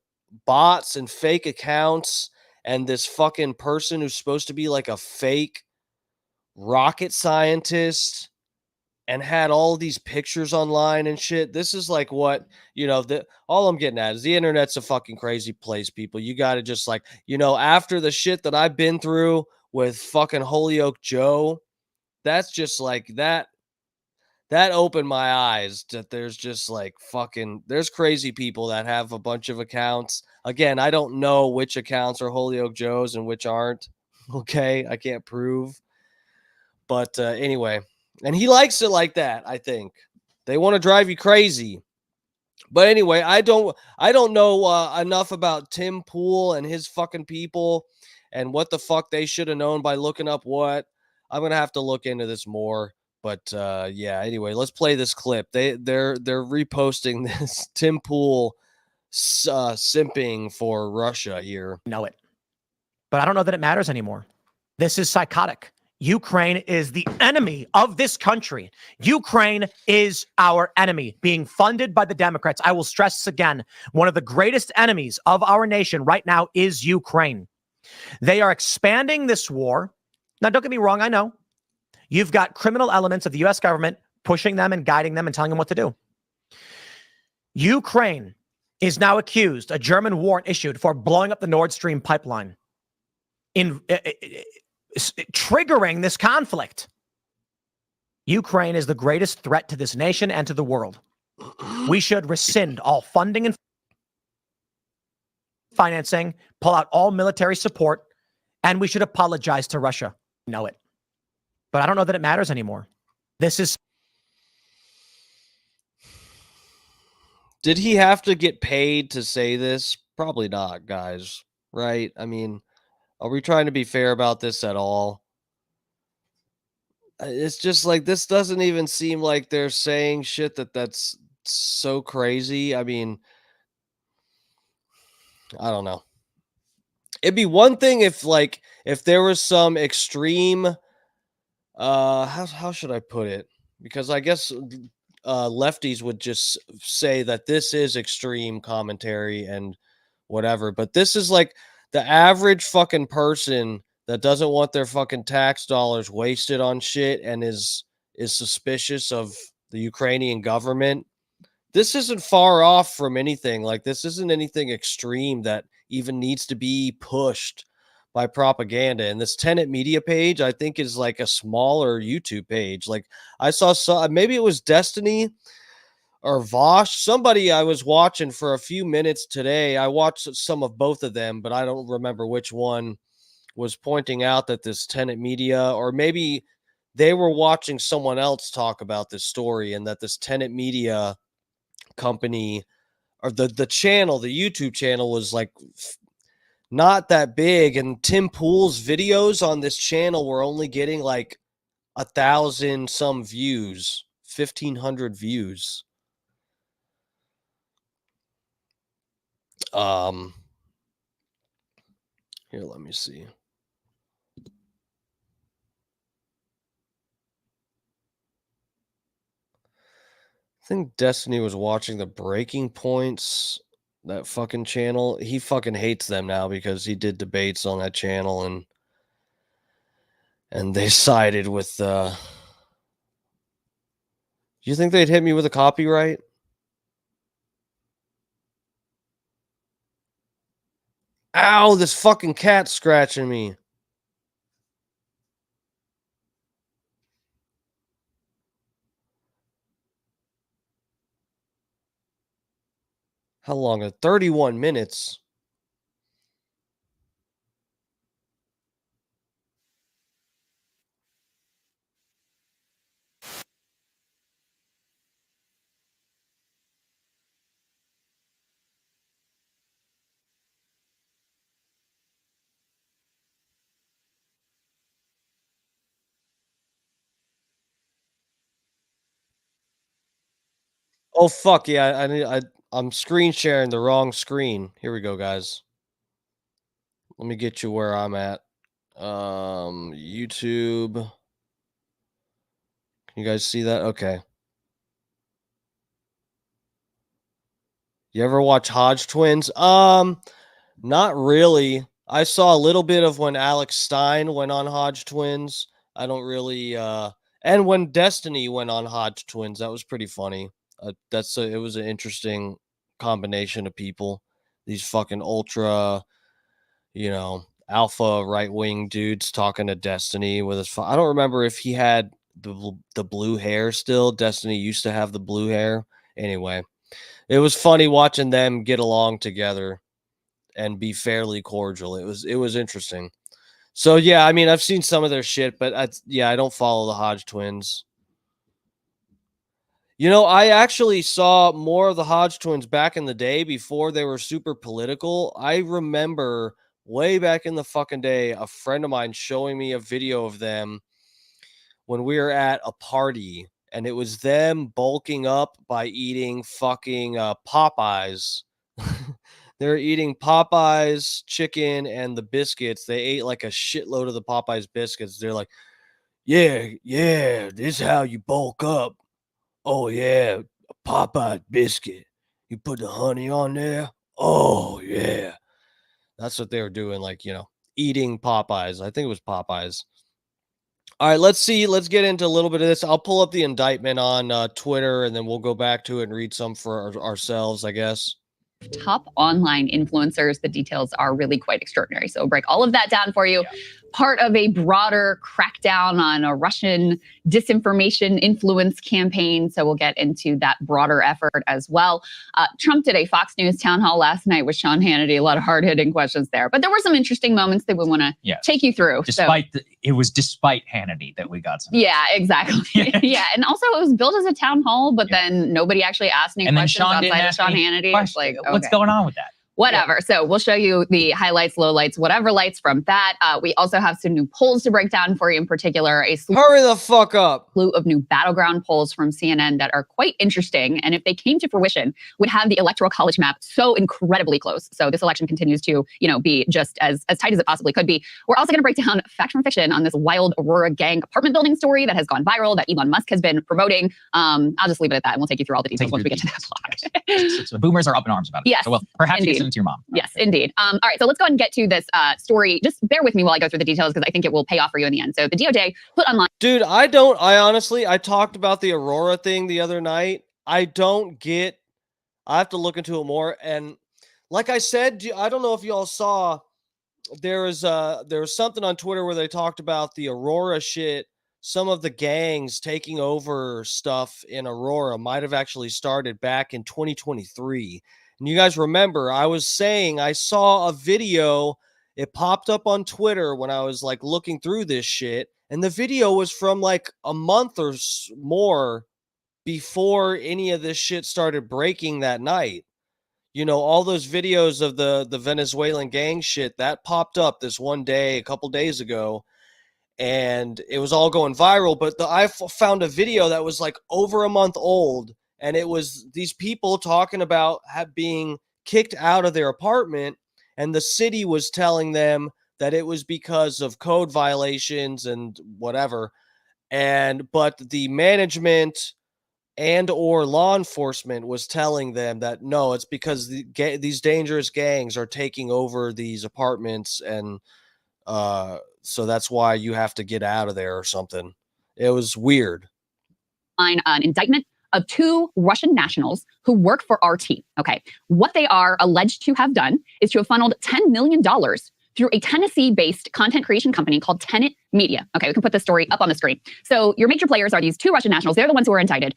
bots and fake accounts and this fucking person who's supposed to be like a fake rocket scientist and had all these pictures online and shit. This is like what, all I'm getting at is the internet's a fucking crazy place, people. You got to just like, after the shit that I've been through with fucking Holyoke Joe, that's just like that opened my eyes that there's just like there's crazy people that have a bunch of accounts. Again, I don't know which accounts are Holyoke Joe's and which aren't. Okay. I can't prove. But anyway, and he likes it like that, I think. They want to drive you crazy. But anyway, I don't know enough about Tim Pool and his fucking people and what the fuck they should have known by looking up what. I'm going to have to look into this more. But yeah, anyway, let's play this clip. They're reposting this Tim Pool simping for Russia here. Know it. But I don't know that it matters anymore. This is psychotic. Ukraine is the enemy of this country. Ukraine is our enemy, being funded by the Democrats. I will stress this again. One of the greatest enemies of our nation right now is Ukraine. They are expanding this war. Now, don't get me wrong. I know you've got criminal elements of the U.S. government pushing them and guiding them and telling them what to do. Ukraine is now accused, a German warrant issued for blowing up the Nord Stream pipeline, triggering this conflict. Ukraine is the greatest threat to this nation and to the world. We should rescind all funding and financing, pull out all military support, and we should apologize to Russia. Know it. But I don't know that it matters anymore. This is... Did he have to get paid to say this? Probably not, guys. Right? I mean, are we trying to be fair about this at all? It's just like, this doesn't even seem like they're saying shit that's so crazy. I mean, I don't know. It'd be one thing if there was some extreme, how should I put it? Because I guess lefties would just say that this is extreme commentary and whatever, but this is like the average fucking person that doesn't want their fucking tax dollars wasted on shit and is suspicious of the Ukrainian government. This isn't far off from anything. Like, this isn't anything extreme that even needs to be pushed by propaganda. And this Tenet Media page, I think, is like a smaller YouTube page. Like, I saw maybe it was Destiny or Vosh, somebody I was watching for a few minutes today. I watched some of both of them, but I don't remember which one was pointing out that this Tenet Media, or maybe they were watching someone else talk about this story, and that this Tenet Media company, or the channel, the YouTube channel, was like not that big, and Tim Pool's videos on this channel were only getting like 1,000 some views, 1,500 views. Here, let me see. I think Destiny was watching the Breaking Points, that fucking channel. He fucking hates them now because he did debates on that channel, and And they sided with do you think they'd hit me with a copyright? Ow, this fucking cat's scratching me. How long? 31 minutes. Oh fuck yeah! I'm screen sharing the wrong screen. Here we go, guys. Let me get you where I'm at. YouTube. Can you guys see that? Okay. You ever watch Hodge Twins? Not really. I saw a little bit of when Alex Stein went on Hodge Twins. I don't really and when Destiny went on Hodge Twins, that was pretty funny. It was an interesting combination of people. These fucking ultra, alpha right-wing dudes talking to Destiny with his I don't remember if he had the blue hair still. Destiny used to have the blue hair. Anyway, it was funny watching them get along together and be fairly cordial. It was interesting. So yeah, I mean, I've seen some of their shit, but I don't follow the Hodge twins. I actually saw more of the Hodge twins back in the day before they were super political. I remember way back in the fucking day, a friend of mine showing me a video of them when we were at a party, and it was them bulking up by eating fucking Popeyes. They're eating Popeyes chicken and the biscuits. They ate like a shitload of the Popeyes biscuits. They're like, yeah, this is how you bulk up. Oh, yeah, a Popeye biscuit. You put the honey on there. Oh, yeah. That's what they were doing, like, eating Popeyes. I think it was Popeyes. All right, let's see. Let's get into a little bit of this. I'll pull up the indictment on Twitter, and then we'll go back to it and read some for ourselves, I guess. Top online influencers. The details are really quite extraordinary. So we'll break all of that down for you. Yeah. Part of a broader crackdown on a Russian disinformation influence campaign. So we'll get into that broader effort as well. Trump did a Fox News town hall last night with Sean Hannity. A lot of hard-hitting questions there. But there were some interesting moments that we want to take you through. It was despite Hannity that we got some. Yeah, exactly. Yeah, and also it was built as a town hall, but then nobody actually asked any questions outside of Sean Hannity. It's like, okay. What's going on with that? Whatever. Yeah. So we'll show you the highlights, lowlights, whatever lights from that. We also have some new polls to break down for you, in particular. Hurry the fuck up. Slew of new battleground polls from CNN that are quite interesting. And if they came to fruition, would have the electoral college map so incredibly close. So this election continues to, be just as tight as it possibly could be. We're also going to break down fact from fiction on this wild Aurora gang apartment building story that has gone viral that Elon Musk has been promoting. I'll just leave it at that, and we'll take you through all the details once we get to that block. Yes. So boomers are up in arms about it. Yes. So, well, perhaps indeed. Listen to your mom. Yes, indeed. All right, so let's go ahead and get to this story. Just bear with me while I go through the details because I think it will pay off for you in the end. So the DOJ put online. Dude, I talked about the Aurora thing the other night. I have to look into it more. And like I said, I don't know if y'all saw, there was something on Twitter where they talked about the Aurora shit. Some of the gangs taking over stuff in Aurora might have actually started back in 2023. And you guys remember, I was saying I saw a video. It popped up on Twitter when I was like looking through this shit. And the video was from like a month or more before any of this shit started breaking that night. All those videos of the Venezuelan gang shit that popped up this one day, a couple days ago. And it was all going viral. But I found a video that was like over a month old. And it was these people talking about being kicked out of their apartment, and the city was telling them that it was because of code violations and whatever. But the management and or law enforcement was telling them that no, it's because these dangerous gangs are taking over these apartments and So that's why you have to get out of there or something. It was weird. An indictment of 2 Russian nationals who work for RT. Okay. What they are alleged to have done is to have funneled $10 million through a Tennessee-based content creation company called Tenet Media. Okay, we can put this story up on the screen. So your major players are these 2 Russian nationals. They're the ones who are indicted.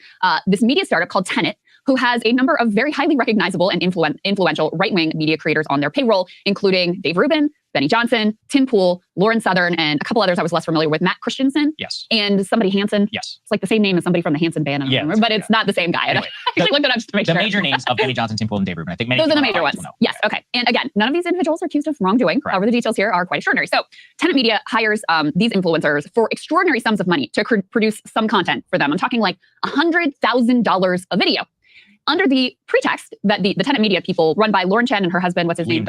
This media startup called Tenet, who has a number of very highly recognizable and influential right-wing media creators on their payroll, including Dave Rubin, Benny Johnson, Tim Pool, Lauren Southern, and a couple others I was less familiar with, Matt Christensen. Yes. And somebody Hansen. Yes. It's like the same name as somebody from the Hansen band. I don't remember, but it's not the same guy. Anyway, I looked it up just to make the sure. major names of Benny Johnson, Tim Pool, and Dave Rubin. I think many those are the major ones. Yes. Okay. And again, none of these individuals are accused of wrongdoing. Correct. However, the details here are quite extraordinary. So Tenet Media hires these influencers for extraordinary sums of money to produce some content for them. I'm talking like $100,000 a video, under the pretext that the Tenet Media people, run by Lauren Chen and her husband, what's his name?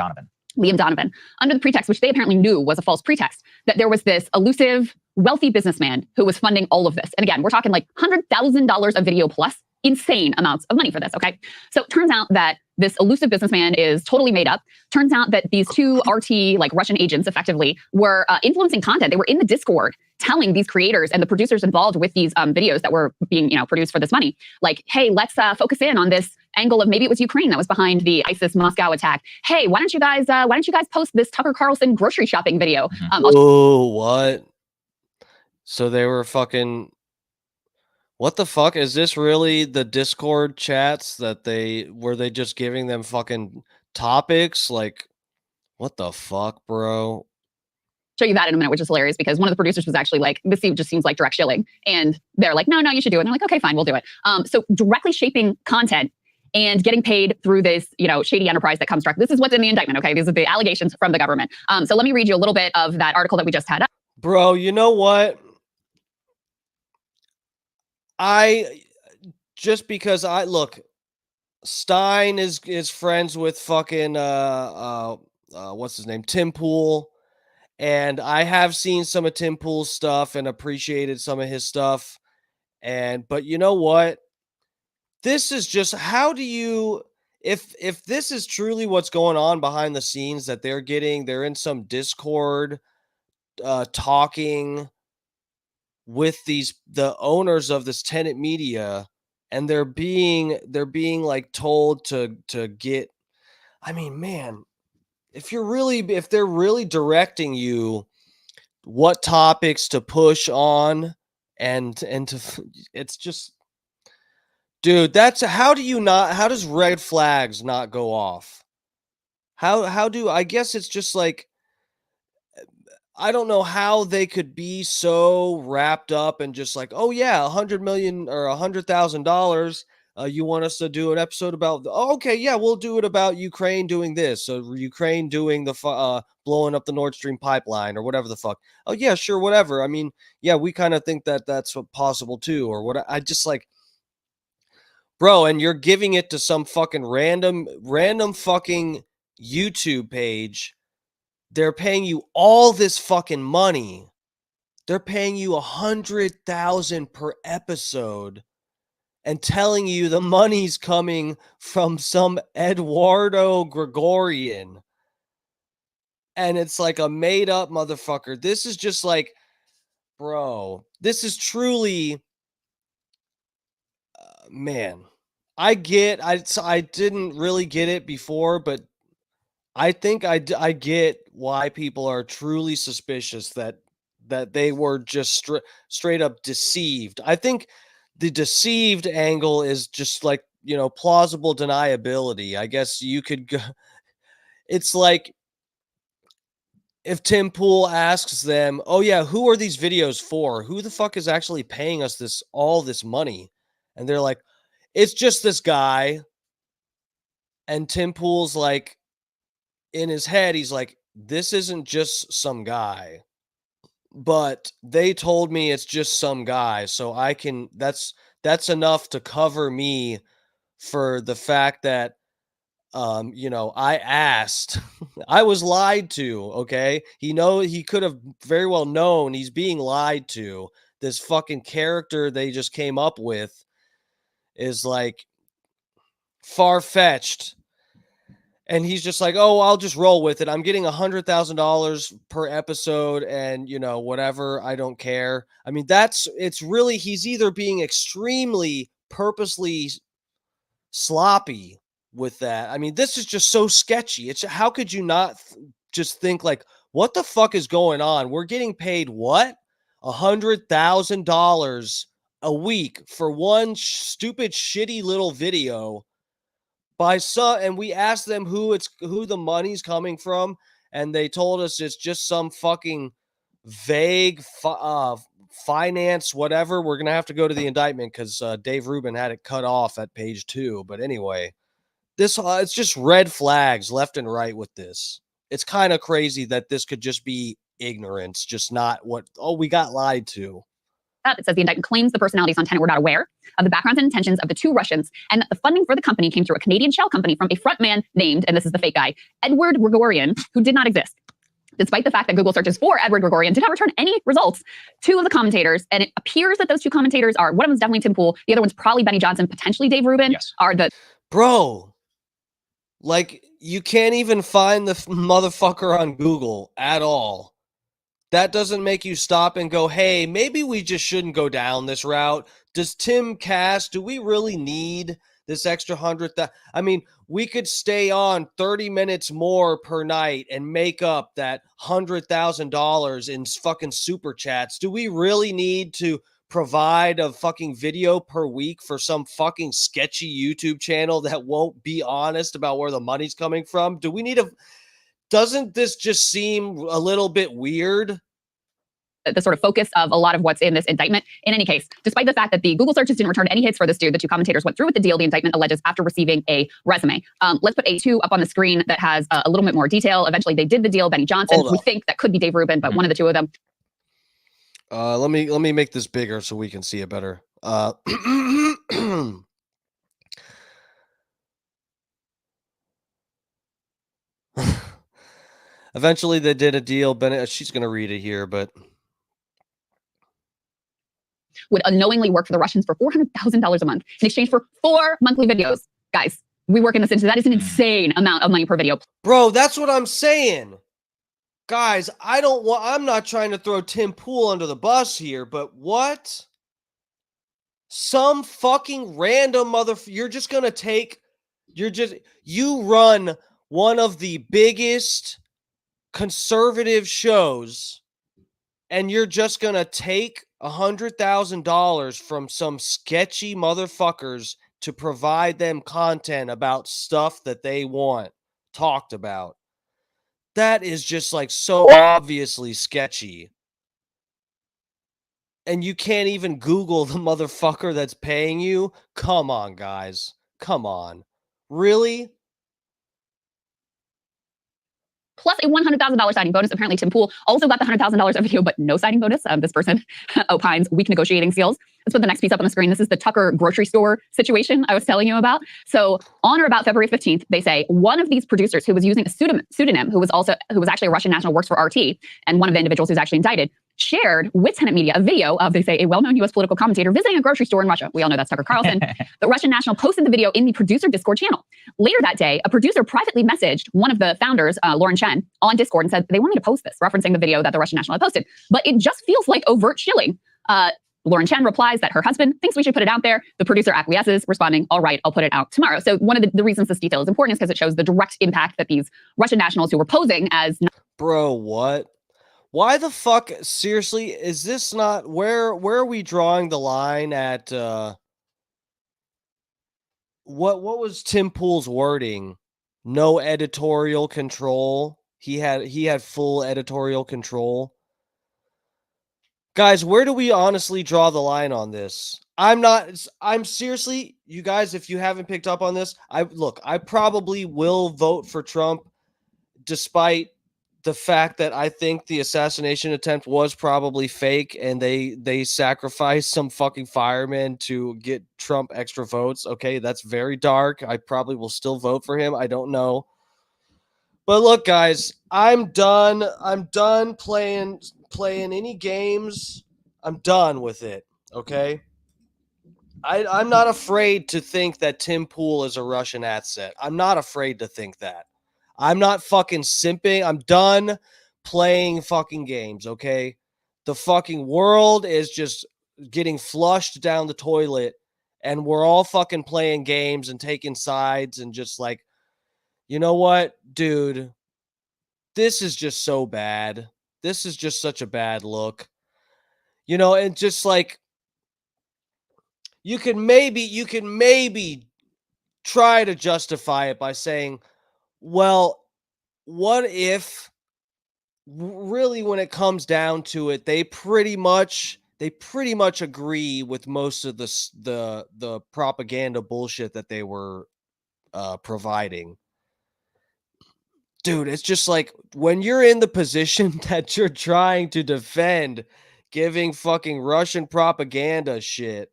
Liam Donovan, under the pretext, which they apparently knew was a false pretext, that there was this elusive, wealthy businessman who was funding all of this. And again, we're talking like $100,000 a video plus, insane amounts of money for this, okay? So it turns out that this elusive businessman is totally made up. Turns out that these 2 RT, like Russian agents effectively, were influencing content. They were in the Discord telling these creators and the producers involved with these videos that were being, produced for this money, like, hey, let's focus in on this angle of maybe it was Ukraine that was behind the ISIS Moscow attack. Hey, why don't you guys post this Tucker Carlson grocery shopping video? Oh, what? So they were fucking. What the fuck? Is this really the Discord chats that were they just giving them fucking topics? Like, what the fuck, bro? Show you that in a minute, which is hilarious because one of the producers was actually like, this just seems like direct shilling. And they're like, no, you should do it. And they're like, okay, fine, we'll do it. So directly shaping content and getting paid through this, shady enterprise that comes direct. This is what's in the indictment, okay? These are the allegations from the government. So let me read you a little bit of that article that we just had up. Bro, you know what? Just because Stein is friends with fucking what's his name? Tim Pool. And I have seen some of Tim Pool's stuff and appreciated some of his stuff. But you know what? This is just, how do you, if this is truly what's going on behind the scenes, that they're in some Discord talking with the owners of this Tenet Media, and they're being like told to get, I mean, man, if they're really directing you what topics to push on and to, it's just, dude, how does red flags not go off? I guess it's just like, I don't know how they could be so wrapped up and just like, oh yeah, $100 million or $100,000. You want us to do an episode about? Oh, okay, yeah, we'll do it about Ukraine doing this. So Ukraine doing the blowing up the Nord Stream pipeline or whatever the fuck. Oh yeah, sure, whatever. I mean, yeah, we kind of think that that's possible too, or what? I just like, bro, and you're giving it to some fucking random fucking YouTube page. They're paying you all this fucking money. They're paying you $100,000 per episode and telling you the money's coming from some Eduardo Gregorian. And it's like a made up motherfucker. This is just like, bro, this is truly, man, I didn't really get it before, but I think I get why people are truly suspicious that they were just straight up deceived. I think the deceived angle is just like, plausible deniability. I guess you could go. It's like if Tim Pool asks them, "Oh yeah, who are these videos for? Who the fuck is actually paying us all this money?" And they're like, "It's just this guy." And Tim Pool's like, in his head, he's like, this isn't just some guy, but they told me it's just some guy. So that's enough to cover me for the fact that, I asked, I was lied to. Okay. He could have very well known he's being lied to. This fucking character they just came up with is like far-fetched. And he's just like, oh, I'll just roll with it. I'm getting $100,000 per episode and, you know, whatever. I don't care. I mean, it's really, he's either being extremely purposely sloppy with that. I mean, this is just so sketchy. How could you not just think like, what the fuck is going on? We're getting paid what? $100,000 a week for one stupid, shitty little video by some, and we asked them who the money's coming from, and they told us it's just some fucking vague finance whatever. We're gonna have to go to the indictment because Dave Rubin had it cut off at page 2. But anyway, this it's just red flags left and right with this. It's kind of crazy that this could just be ignorance, just not what, oh, we got lied to. It says the indictment claims the personalities on Tenet were not aware of the backgrounds and intentions of the 2 Russians, and that the funding for the company came through a Canadian shell company from a frontman named, and this is the fake guy, Edward Grigorian, who did not exist. Despite the fact that Google searches for Edward Grigorian did not return any results, 2 of the commentators, and it appears that those 2 commentators are, one of them is definitely Tim Pool, the other one's probably Benny Johnson, potentially Dave Rubin, are the... Bro, like, you can't even find the motherfucker on Google at all. That doesn't make you stop and go, hey, maybe we just shouldn't go down this route. Does Tim cast? Do we really need this extra 100,000? I mean, we could stay on 30 minutes more per night and make up that $100,000 in fucking super chats. Do we really need to provide a fucking video per week for some fucking sketchy YouTube channel that won't be honest about where the money's coming from? Do we need a... Doesn't this just seem a little bit weird? The sort of focus of a lot of what's in this indictment. In any case, despite the fact that the Google searches didn't return any hits for this dude, the 2 commentators went through with the deal, the indictment alleges, after receiving a resume. Let's put A2 up on the screen that has a little bit more detail. Eventually, they did the deal. Benny Johnson, we think that could be Dave Rubin, but one of the 2 of them. Let me make this bigger so we can see it better. Eventually, they did a deal. She's going to read it here, but would unknowingly work for the Russians for $400,000 a month in exchange for 4 monthly videos. Guys, we work in this industry. That is an insane amount of money per video. Bro, that's what I'm saying. Guys, I'm not trying to throw Tim Pool under the bus here, but what? Some fucking random you're just going to take, you run one of the biggest conservative shows, and you're just going to take $100,000 from some sketchy motherfuckers to provide them content about stuff that they want talked about. That is just like so obviously sketchy. And you can't even Google the motherfucker that's paying you? Come on, guys. Come on. Really? Plus a $100,000 signing bonus. Apparently, Tim Pool also got the $100,000 of video, but no signing bonus. This person opines weak negotiating skills. Let's put the next piece up on the screen. This is the Tucker grocery store situation I was telling you about. So on or about February 15th, they say one of these producers who was using a pseudonym, who was actually a Russian national, works for RT, and one of the individuals who's actually indicted, shared with Tenet Media a video of, they say, a well-known U.S. political commentator visiting a grocery store in Russia. We all know that's Tucker Carlson. The Russian national posted the video in the producer Discord channel. Later that day, a producer privately messaged one of the founders, Lauren Chen, on Discord and said they want me to post this, referencing the video that the Russian national had posted. But it just feels like overt shilling. Lauren Chen replies that her husband thinks we should put it out there. The producer acquiesces, responding, all right, I'll put it out tomorrow. So one of the reasons this detail is important is because it shows the direct impact that these Russian nationals who were posing as... Bro, what? Why the fuck? Seriously, is this not... Where are we drawing the line at... What was Tim Pool's wording? No editorial control. He had full editorial control. Guys, where do we honestly draw the line on this? I'm seriously, you guys, if you haven't picked up on this, I probably will vote for Trump despite the fact that I think the assassination attempt was probably fake and they sacrificed some fucking firemen to get Trump extra votes. Okay, that's very dark. I probably will still vote for him. I don't know. But look, guys, I'm done. I'm done playing any games. I'm done with it. Okay. I'm not afraid to think that Tim Pool is a Russian asset. I'm not afraid to think that. I'm not fucking simping. I'm done playing fucking games, okay? The fucking world is just getting flushed down the toilet, and we're all fucking playing games and taking sides and just like, you know what, dude? This is just so bad. This is just such a bad look. You know, and just like you can maybe try to justify it by saying, well, what if really when it comes down to it, they pretty much agree with most of the propaganda bullshit that they were providing. Dude, it's just like when you're in the position that you're trying to defend giving fucking Russian propaganda shit.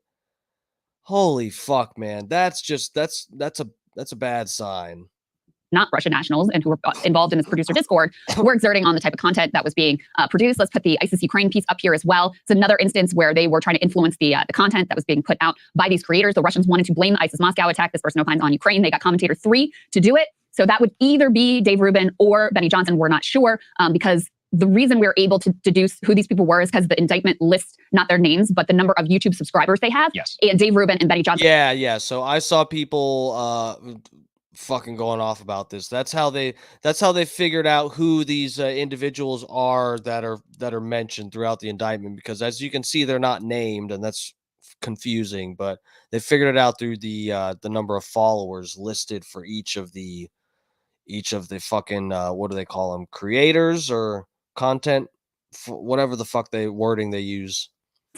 Holy fuck, man. That's a bad sign. Not Russian nationals and who were involved in this producer Discord were exerting on the type of content that was being produced. Let's put the ISIS Ukraine piece up here as well. It's another instance where they were trying to influence the content that was being put out by these creators. The Russians wanted to blame the ISIS Moscow attack. This person opines on Ukraine. They got commentator 3 to do it. So that would either be Dave Rubin or Benny Johnson. We're not sure because the reason we're able to deduce who these people were is because the indictment lists not their names, but the number of YouTube subscribers they have. Yes. And Dave Rubin and Benny Johnson. Yeah. So I saw people fucking going off about this. That's how they figured out who these individuals are that are mentioned throughout the indictment, because as you can see, they're not named, and that's confusing, but they figured it out through the number of followers listed for each of the fucking what do they call them, creators or content, whatever the fuck wording they use.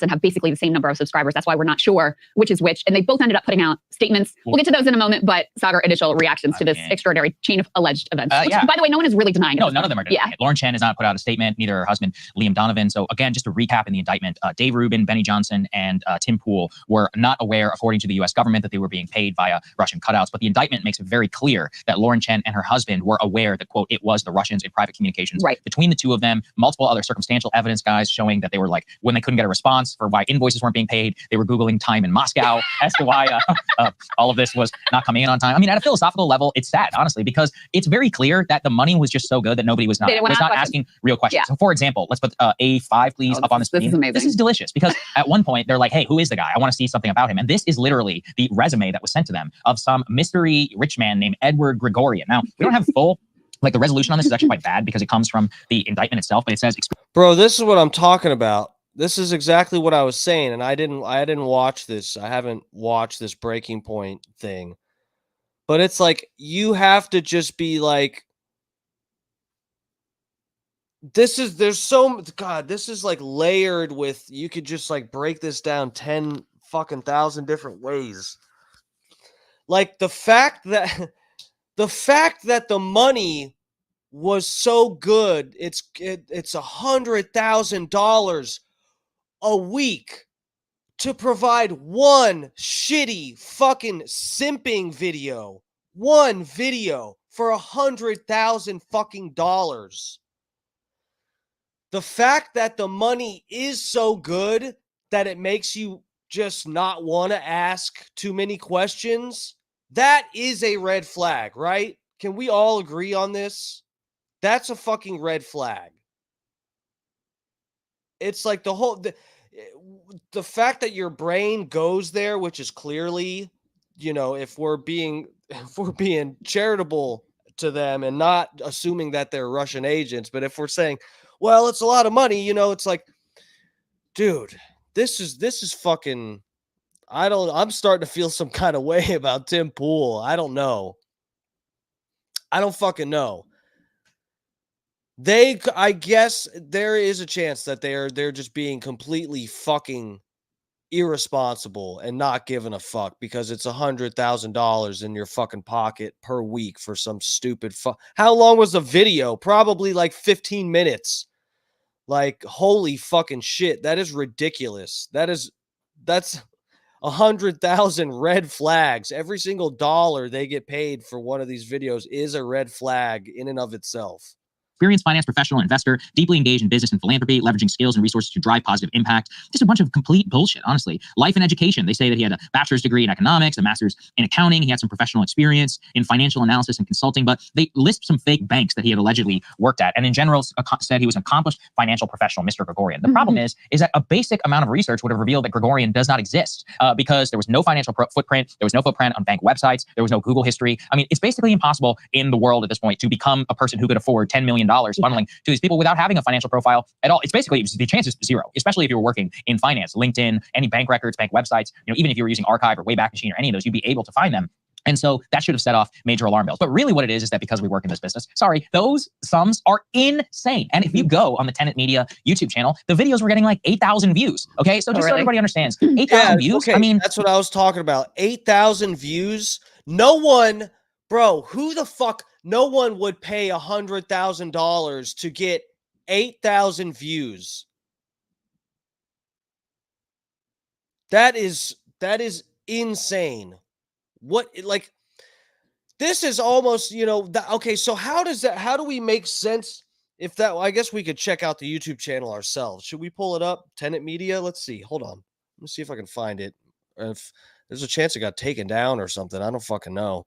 And have basically the same number of subscribers. That's why we're not sure which is which. And they both ended up putting out statements. We'll get to those in a moment, but Sagar, initial reactions to this extraordinary chain of alleged events. Which, by the way, no one is really denying it. No, none of them are denying it. Lauren Chen has not put out a statement, neither her husband, Liam Donovan. So again, just to recap in the indictment, Dave Rubin, Benny Johnson, and Tim Pool were not aware, according to the U.S. government, that they were being paid via Russian cutouts. But the indictment makes it very clear that Lauren Chen and her husband were aware that, quote, it was the Russians in private communications. Right. Between the two of them, multiple other circumstantial evidence, guys, showing that they were like, when they couldn't get a response for why invoices weren't being paid, they were Googling time in Moscow as to why all of this was not coming in on time. I mean, at a philosophical level, it's sad, honestly, because it's very clear that the money was just so good that nobody was not asking real questions. Yeah. So for example, let's put A5, please, up on the screen. This is amazing. This is delicious because at one point they're like, hey, who is the guy? I want to see something about him. And this is literally the resume that was sent to them of some mystery rich man named Edward Gregorian. Now, we don't have full, like the resolution on this is actually quite bad because it comes from the indictment itself, but it says, bro, this is what I'm talking about. This is exactly what I was saying, and I didn't watch this. I haven't watched this Breaking Point thing. But it's like you have to just be like, this is like layered with, you could just like break this down 10 fucking thousand different ways. Like the fact that the money was so good, it's $100,000 a week to provide one shitty fucking simping video, one video for $100,000 fucking dollars. The fact that the money is so good that it makes you just not want to ask too many questions, that is a red flag, right? Can we all agree on this? That's a fucking red flag. It's like the fact that your brain goes there, which is clearly, you know, if we're being charitable to them and not assuming that they're Russian agents, but if we're saying, well, it's a lot of money, you know, it's like, dude, this is fucking, I'm starting to feel some kind of way about Tim Pool. I don't know. I don't fucking know. I guess there is a chance that they're just being completely fucking irresponsible and not giving a fuck because it's $100,000 in your fucking pocket per week for some stupid How long was the video? Probably like 15 minutes. Like, holy fucking shit. That is ridiculous. That's 100,000 red flags. Every single dollar they get paid for one of these videos is a red flag in and of itself. experienced finance professional, investor, deeply engaged in business and philanthropy, leveraging skills and resources to drive positive impact. Just a bunch of complete bullshit, honestly. Life and education. They say that he had a bachelor's degree in economics, a master's in accounting. He had some professional experience in financial analysis and consulting, but they list some fake banks that he had allegedly worked at. And in general, said he was an accomplished financial professional, Mr. Gregorian. The problem is that a basic amount of research would have revealed that Gregorian does not exist because there was no financial footprint. There was no footprint on bank websites. There was no Google history. I mean, it's basically impossible in the world at this point to become a person who could afford $10 million funneling to these people without having a financial profile at all. It's basically, the chance is zero, especially if you were working in finance, LinkedIn, any bank records, bank websites, even if you were using Archive or Wayback Machine or any of those, you'd be able to find them. And so that should have set off major alarm bells. But really what it is that because we work in this business, sorry, those sums are insane. And if you go on the Tenet Media YouTube channel, the videos were getting like 8,000 views. Okay, so just so everybody understands, 8,000 views, okay, I mean. That's what I was talking about, 8,000 views. No one, bro, who the fuck, no one would pay $100,000 to get 8,000 views. That is insane. What, like, this is almost, okay, so how do we make sense if that, I guess we could check out the YouTube channel ourselves. Should we pull it up? Tenet Media? Let's see. Hold on. Let me see if I can find it. If there's a chance it got taken down or something. I don't fucking know.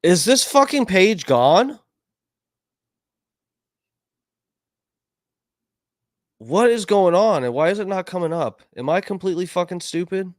Is this fucking page gone? What is going on? And why is it not coming up? Am I completely fucking stupid?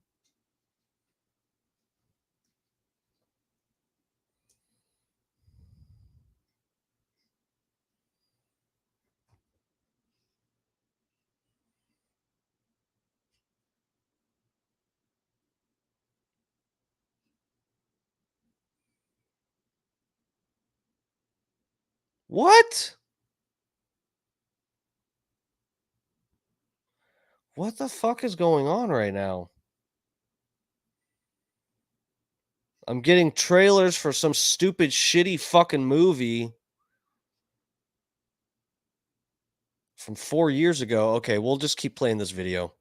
What? What the fuck is going on right now? I'm getting trailers for some stupid, shitty fucking movie from 4 years ago. Okay, we'll just keep playing this video.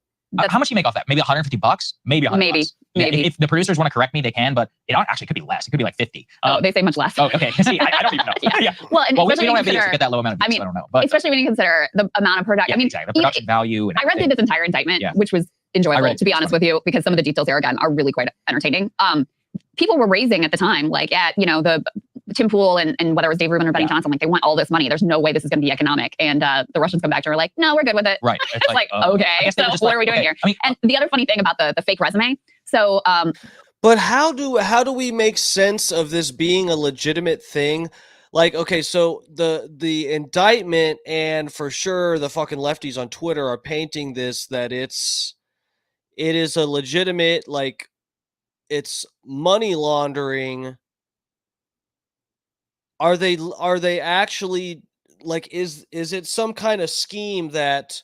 How much do you make off that? Maybe $150? Maybe $100. Maybe. If the producers want to correct me, they can, but it actually could be less. It could be like 50. They say much less. Oh, okay. See, I don't even know. yeah. Well, we don't have videos to get that low amount of views, so I don't know. But especially when you consider the amount of production. I mean, exactly. The production value. And I read through this entire indictment, which was enjoyable, to be honest with you, because some of the details there, again, are really quite entertaining. People were raising at the time, like at, the Tim Pool and whether it was Dave Rubin or Benny Johnson, like they want all this money. There's no way this is going to be economic. And the Russians come back to her like, no, we're good with it. Right. It's like okay, so what are we doing here? I mean, and the other funny thing about the fake resume. So, but how do we make sense of this being a legitimate thing? Like, okay, so the indictment and for sure the fucking lefties on Twitter are painting this that it is a legitimate, like, it's money laundering. Are they actually, like, is it some kind of scheme that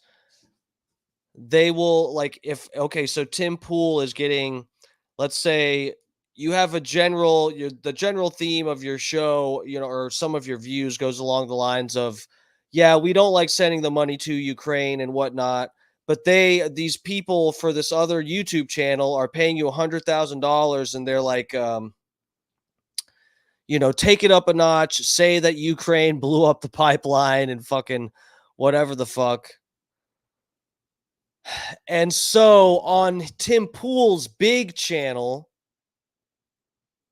they will, like, so Tim Pool is getting, let's say you have the general theme of your show, or some of your views goes along the lines of, yeah, we don't like sending the money to Ukraine and whatnot, but these people for this other YouTube channel are paying you $100,000 and they're like, take it up a notch, say that Ukraine blew up the pipeline and fucking whatever the fuck. And so on Tim Pool's big channel,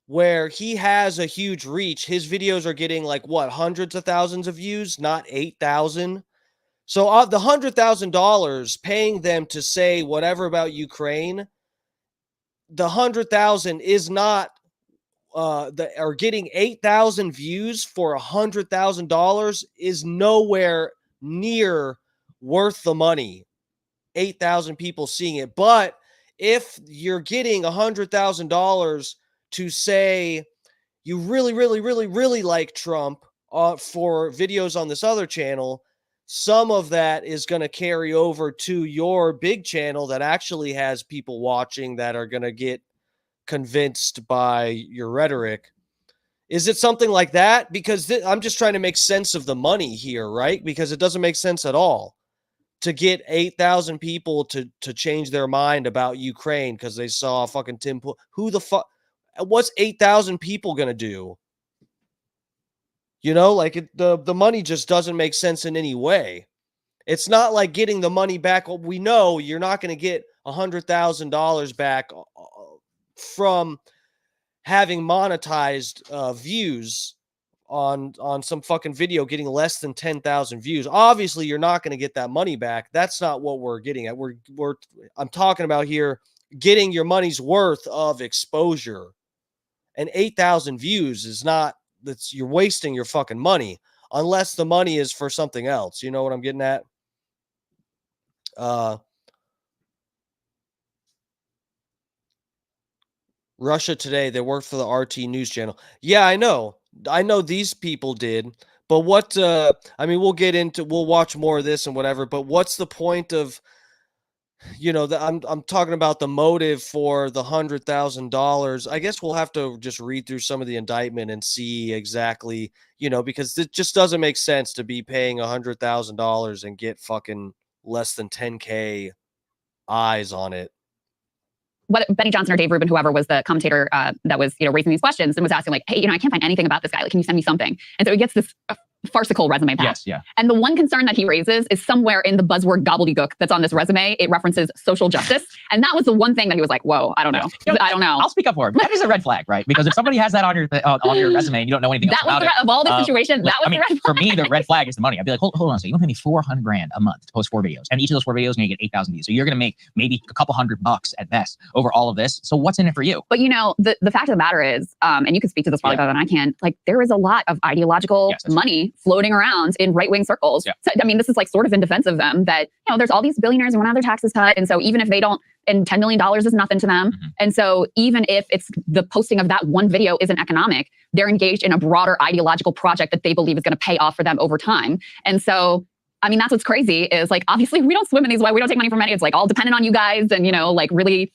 where he has a huge reach, his videos are getting like hundreds of thousands of views, not 8,000. So of the $100,000 paying them to say whatever about Ukraine, the 100,000 is not are getting 8,000 views for $100,000 is nowhere near worth the money. 8,000 people seeing it. But if you're getting $100,000 to say you really, really, really, really like Trump for videos on this other channel, some of that is going to carry over to your big channel that actually has people watching that are going to get convinced by your rhetoric. Is it something like that? Because I'm just trying to make sense of the money here, right? Because it doesn't make sense at all to get 8,000 people to change their mind about Ukraine because they saw fucking Tim Pool. Who the fuck? What's 8,000 people gonna do? You know, like the money just doesn't make sense in any way. It's not like getting the money back. We know you're not going to get $100,000 back from having monetized views on some fucking video getting less than 10,000 views. Obviously, you're not going to get that money back. That's not what we're getting at. I'm talking about here getting your money's worth of exposure. And 8,000 views is not, you're wasting your fucking money unless the money is for something else. You know what I'm getting at? Russia Today, they work for the RT News channel. Yeah, I know these people did, but what, I mean, we'll watch more of this and whatever, but what's the point of, you know, I'm talking about the motive for the $100,000. I guess we'll have to just read through some of the indictment and see exactly, you know, because it just doesn't make sense to be paying $100,000 and get fucking less than 10K eyes on it. What Benny Johnson or Dave Rubin, whoever was the commentator that was, you know, raising these questions and was asking like, hey, you know, I can't find anything about this guy. Like, can you send me something? And so he gets this farcical resume back. Yes, yeah. And the one concern that he raises is somewhere in the buzzword gobbledygook that's on this resume, it references social justice. And that was the one thing that he was like, whoa, I don't know. You know, I don't know. I'll speak up for him. That is a red flag, right? Because if somebody has that on your resume and you don't know anything else about it. Of all the situations, that was the red flag. For me, the red flag is the money. I'd be like, hold on a second. You don't pay me $400,000 a month to post 4 videos. And each of those 4 videos is going to get 8,000 views. So you're going to make maybe a couple $100 at best over all of this. So what's in it for you? But you know, the fact of the matter is, and you can speak to this probably better than I can, like there is a lot of ideological money floating around in right-wing circles. Yeah. So, I mean, this is like sort of in defense of them that, you know, there's all these billionaires who want to have their taxes cut. And so even if they don't, and $10 million is nothing to them. Mm-hmm. And so even if it's the posting of that one video isn't economic, they're engaged in a broader ideological project that they believe is going to pay off for them over time. And so, I mean, that's what's crazy is like, obviously we don't swim in these ways. We don't take money from any. It's like all dependent on you guys and, you know, like really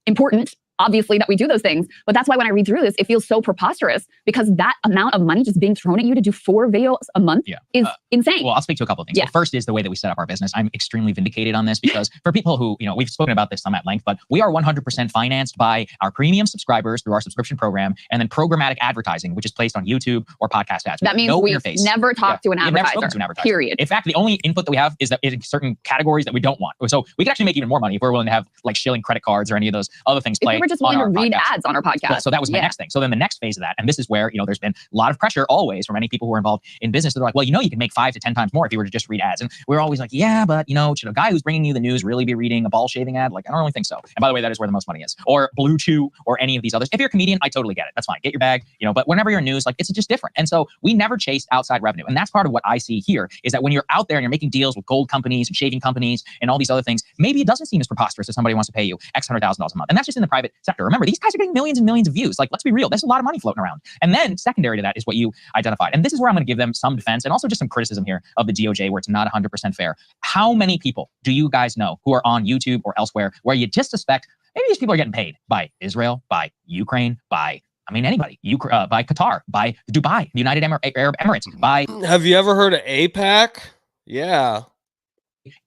important, obviously, that we do those things. But that's why when I read through this, it feels so preposterous because that amount of money just being thrown at you to do 4 videos a month is insane. Well, I'll speak to a couple of things. The first is the way that we set up our business. I'm extremely vindicated on this because for people who, you know, we've spoken about this some at length, but we are 100% financed by our premium subscribers through our subscription program and then programmatic advertising, which is placed on YouTube or podcast ads. That means we never talk to an advertiser. Never spoken to an advertiser. Period. In fact, the only input that we have is that in certain categories that we don't want. So we can actually make even more money if we're willing to have like shilling credit cards or any of those other things play. If we were just willing to read ads on our podcast. Well, so that was my next thing. So then the next phase of that, and this is where, you know, there's been a lot of pressure always from many people who are involved in business. They're like, well, you know, you can make 5 to 10 times more if you were to just read ads. And we're always like, yeah, but you know, should a guy who's bringing you the news really be reading a ball shaving ad? Like, I don't really think so. And by the way, that is where the most money is. Or Blue Chew or any of these others. If you're a comedian, I totally get it. That's fine. Get your bag, you know, but whenever you're in news, like it's just different. And so we never chased outside revenue. And that's part of what I see here is that when you're out there and you're making deals with gold companies and shaving companies and all these other things, maybe it doesn't seem as preposterous if somebody wants to pay you X $100,000 a month. And that's just in the private sector. Remember, these guys are getting millions and millions of views. Like, let's be real. There's a lot of money floating around. And then secondary to that is what you identified. And this is where I'm going to give them some defense and also just some criticism here of the DOJ where it's not 100% fair. How many people do you guys know who are on YouTube or elsewhere where you just suspect maybe these people are getting paid by Israel, by Ukraine, by, I mean, anybody, by Qatar, by Dubai, the United Arab Emirates, by... Have you ever heard of AIPAC? Yeah.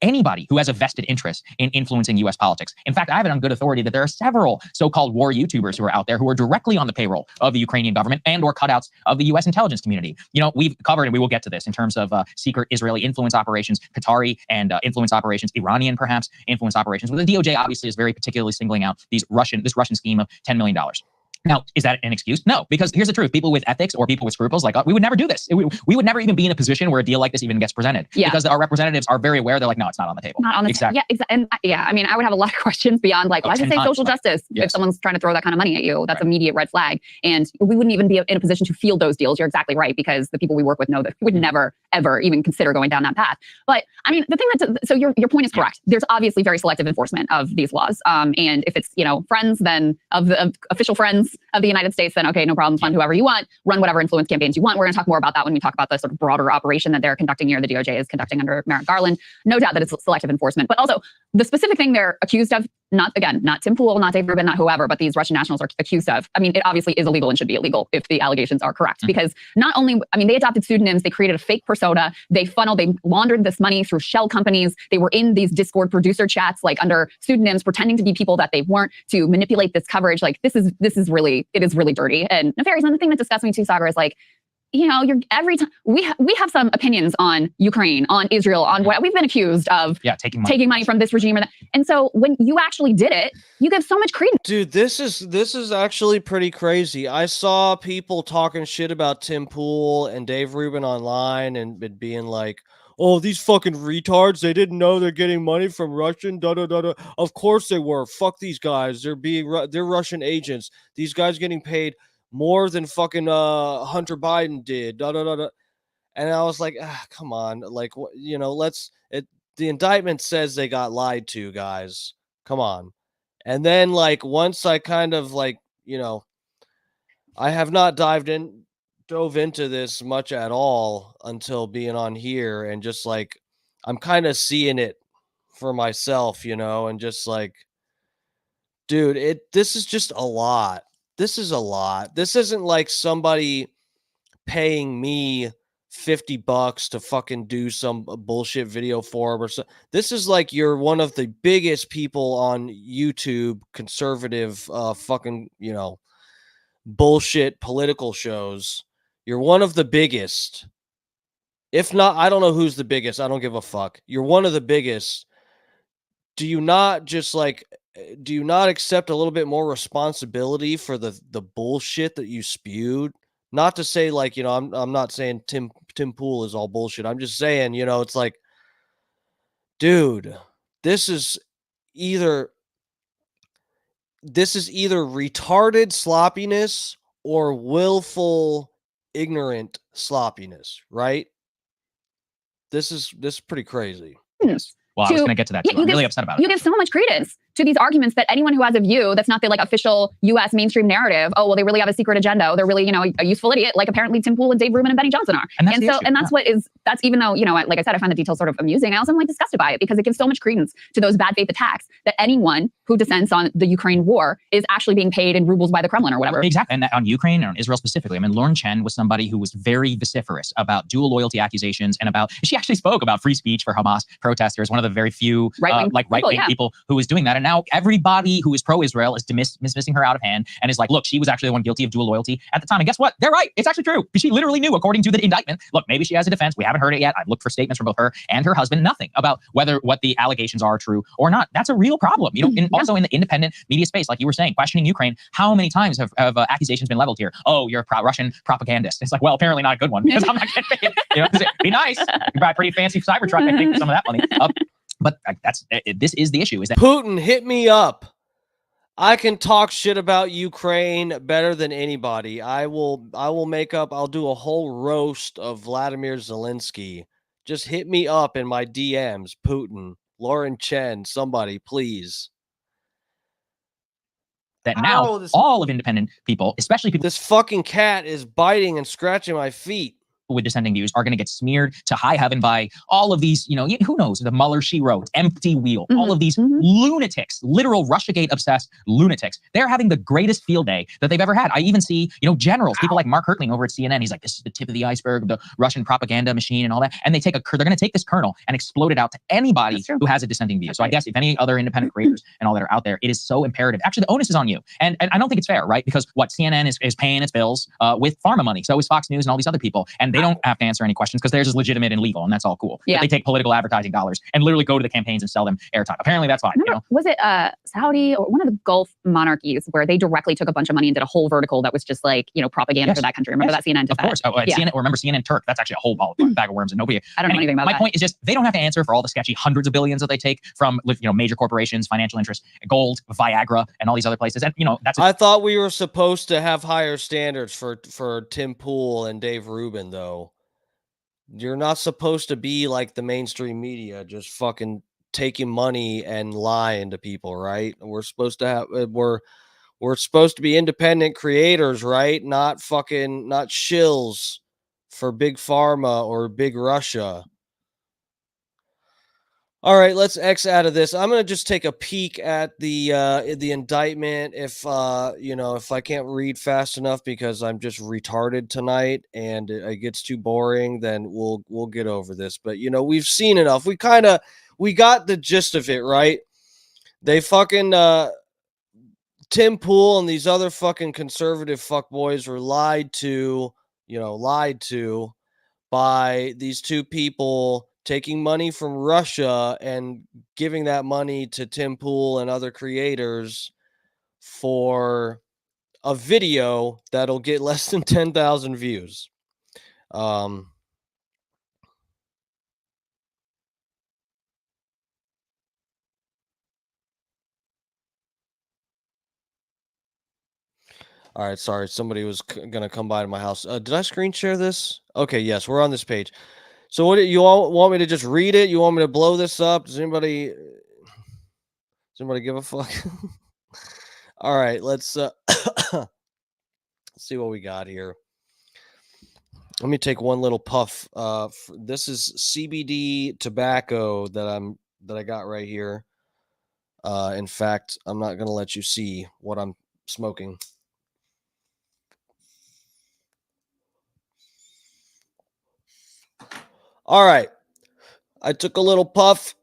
Anybody who has a vested interest in influencing U.S. politics. In fact, I have it on good authority that there are several so-called war YouTubers who are out there who are directly on the payroll of the Ukrainian government and or cutouts of the U.S. intelligence community. You know, we've covered, and we will get to this in terms of secret Israeli influence operations, Qatari and influence operations, Iranian perhaps influence operations. But the DOJ obviously is very particularly singling out this Russian scheme of $10 million. Now, is that an excuse? No, because here's the truth. People with ethics or people with scruples like us, we would never do this. We would never even be in a position where a deal like this even gets presented. Yeah. Because our representatives are very aware. They're like, no, it's not on the table. Not on the exactly. Yeah, exactly. And yeah, I mean, I would have a lot of questions beyond like, why does it say social justice if someone's trying to throw that kind of money at you? That's immediate red flag. And we wouldn't even be in a position to field those deals. You're exactly right, because the people we work with know that we would never, ever even consider going down that path. But I mean, the thing so your point is correct. There's obviously very selective enforcement of these laws. And if it's, you know, friends, then of official friends of the United States, then okay, no problem, fund whoever you want, run whatever influence campaigns you want. We're going to talk more about that when we talk about the sort of broader operation that they're conducting here, the DOJ is conducting under Merrick Garland. No doubt that it's selective enforcement. But also, the specific thing they're accused of, not Tim Pool, not Dave Rubin, not whoever, but these Russian nationals are accused of. I mean, it obviously is illegal and should be illegal if the allegations are correct. Because not only, I mean, they adopted pseudonyms, they created a fake persona, they laundered this money through shell companies. They were in these Discord producer chats, like under pseudonyms, pretending to be people that they weren't to manipulate this coverage. Like it is really dirty and nefarious. And the thing that disgusts me too, Sagar, is like, you know, every time we have some opinions on Ukraine, on Israel, on what we've been accused of, taking money from this regime or that. And so when you actually did it, you give so much credence. Dude, this is actually pretty crazy. I saw people talking shit about Tim Pool and Dave Rubin online and being like, "Oh, these fucking retards! They didn't know they're getting money from Russian. Da da da da. Of course they were. Fuck these guys. They're Russian agents. These guys getting paid more than fucking Hunter Biden did. Da da da da." And I was like, come on, like, you know, the indictment says they got lied to, guys. Come on. And then, like, once I kind of, like, you know, I have not dove into this much at all until being on here, and just like I'm kind of seeing it for myself, you know, and just like, dude, this is just a lot. This is a lot. This isn't like somebody paying me $50 to fucking do some bullshit video for him or so. This is like you're one of the biggest people on YouTube, conservative fucking, you know, bullshit political shows. You're one of the biggest. If not, I don't know who's the biggest. I don't give a fuck. You're one of the biggest. Do you not accept a little bit more responsibility for the bullshit that you spewed? Not to say, like, you know, I'm not saying Tim Pool is all bullshit. I'm just saying, you know, it's like, dude, this is either retarded sloppiness or willful ignorant sloppiness, right? This is pretty crazy. Yes. Well, I was going to get to that too. I'm really upset about it. You give so much credence to these arguments that anyone who has a view that's not the like official U.S. mainstream narrative. Oh, well, they really have a secret agenda. They're really, you know, a useful idiot, like apparently Tim Pool and Dave Rubin and Benny Johnson are. That's even though, you know, like I said, I find the details sort of amusing. I also am like disgusted by it because it gives so much credence to those bad faith attacks that anyone who dissents on the Ukraine war is actually being paid in rubles by the Kremlin or whatever. Exactly. And on Ukraine and on Israel specifically, I mean, Lauren Chen was somebody who was very vociferous about dual loyalty accusations and she actually spoke about free speech for Hamas protesters, one of the very few right-wing people who was doing that. And now everybody who is pro-Israel is dismissing her out of hand and is like, look, she was actually the one guilty of dual loyalty at the time. And guess what? They're right. It's actually true. She literally knew, according to the indictment. Look, maybe she has a defense. We haven't heard it yet. I've looked for statements from both her and her husband. Nothing about what the allegations are true or not. That's a real problem. You know, also in the independent media space, like you were saying, questioning Ukraine, how many times have accusations been leveled here? Oh, you're a Russian propagandist. It's like, well, apparently not a good one because I'm not getting paid. You know, be nice. You can buy a pretty fancy Cybertruck, I think, for some of that money. But this is the issue, is that Putin, hit me up. I can talk shit about Ukraine better than anybody. I'll do a whole roast of Vladimir Zelensky. Just hit me up in my DMs, Putin, Lauren Chen, somebody, please. That now all of independent people, especially people, this fucking cat is biting and scratching my feet. With dissenting views are going to get smeared to high heaven by all of these, you know, who knows, the Mueller she wrote, Empty Wheel, all of these lunatics, literal Russiagate obsessed lunatics. They're having the greatest field day that they've ever had. I even see, you know, generals, people like Mark Hertling over at CNN. He's like, this is the tip of the iceberg of the Russian propaganda machine and all that. And they're going to take this kernel and explode it out to anybody who has a dissenting view. So I guess if any other independent creators and all that are out there, it is so imperative. Actually, the onus is on you. And I don't think it's fair, right? Because what CNN is paying its bills with pharma money. So is Fox News and all these other people. And they don't have to answer any questions because theirs is legitimate and legal, and that's all cool. Yeah. But they take political advertising dollars and literally go to the campaigns and sell them airtime. Apparently, that's fine. Remember, was it Saudi or one of the Gulf monarchies where they directly took a bunch of money and did a whole vertical that was just like, you know, propaganda for that country? Remember that CNN did that? Of course. CNN, or remember CNN Turk? That's actually a whole bag of worms, and nobody. I don't know anything about that. My point is just they don't have to answer for all the sketchy hundreds of billions that they take from, you know, major corporations, financial interests, gold, Viagra, and all these other places. And you know, that's. I thought we were supposed to have higher standards for Tim Pool and Dave Rubin, though. You're not supposed to be like the mainstream media, just fucking taking money and lying to people, right? We're supposed to have we're supposed to be independent creators, right? Not shills for big pharma or big Russia. All right, let's X out of this. I'm gonna just take a peek at the indictment. If if I can't read fast enough because I'm just retarded tonight and it gets too boring, then we'll get over this. But we've seen enough. We got the gist of it, right? They fucking Tim Pool and these other fucking conservative fuckboys were lied to, by these two people taking money from Russia and giving that money to Tim Pool and other creators for a video that'll get less than 10,000 views. Um, all right, sorry, somebody was gonna come by to my house. Did I screen share this? Okay, yes, we're on this page. So, what do you all want me to just read it? You want me to blow this up? Does anybody give a fuck? All right, let's see what we got here. Let me take one little puff. This is CBD tobacco that I got right here. In fact, I'm not gonna let you see what I'm smoking. All right, I took a little puff.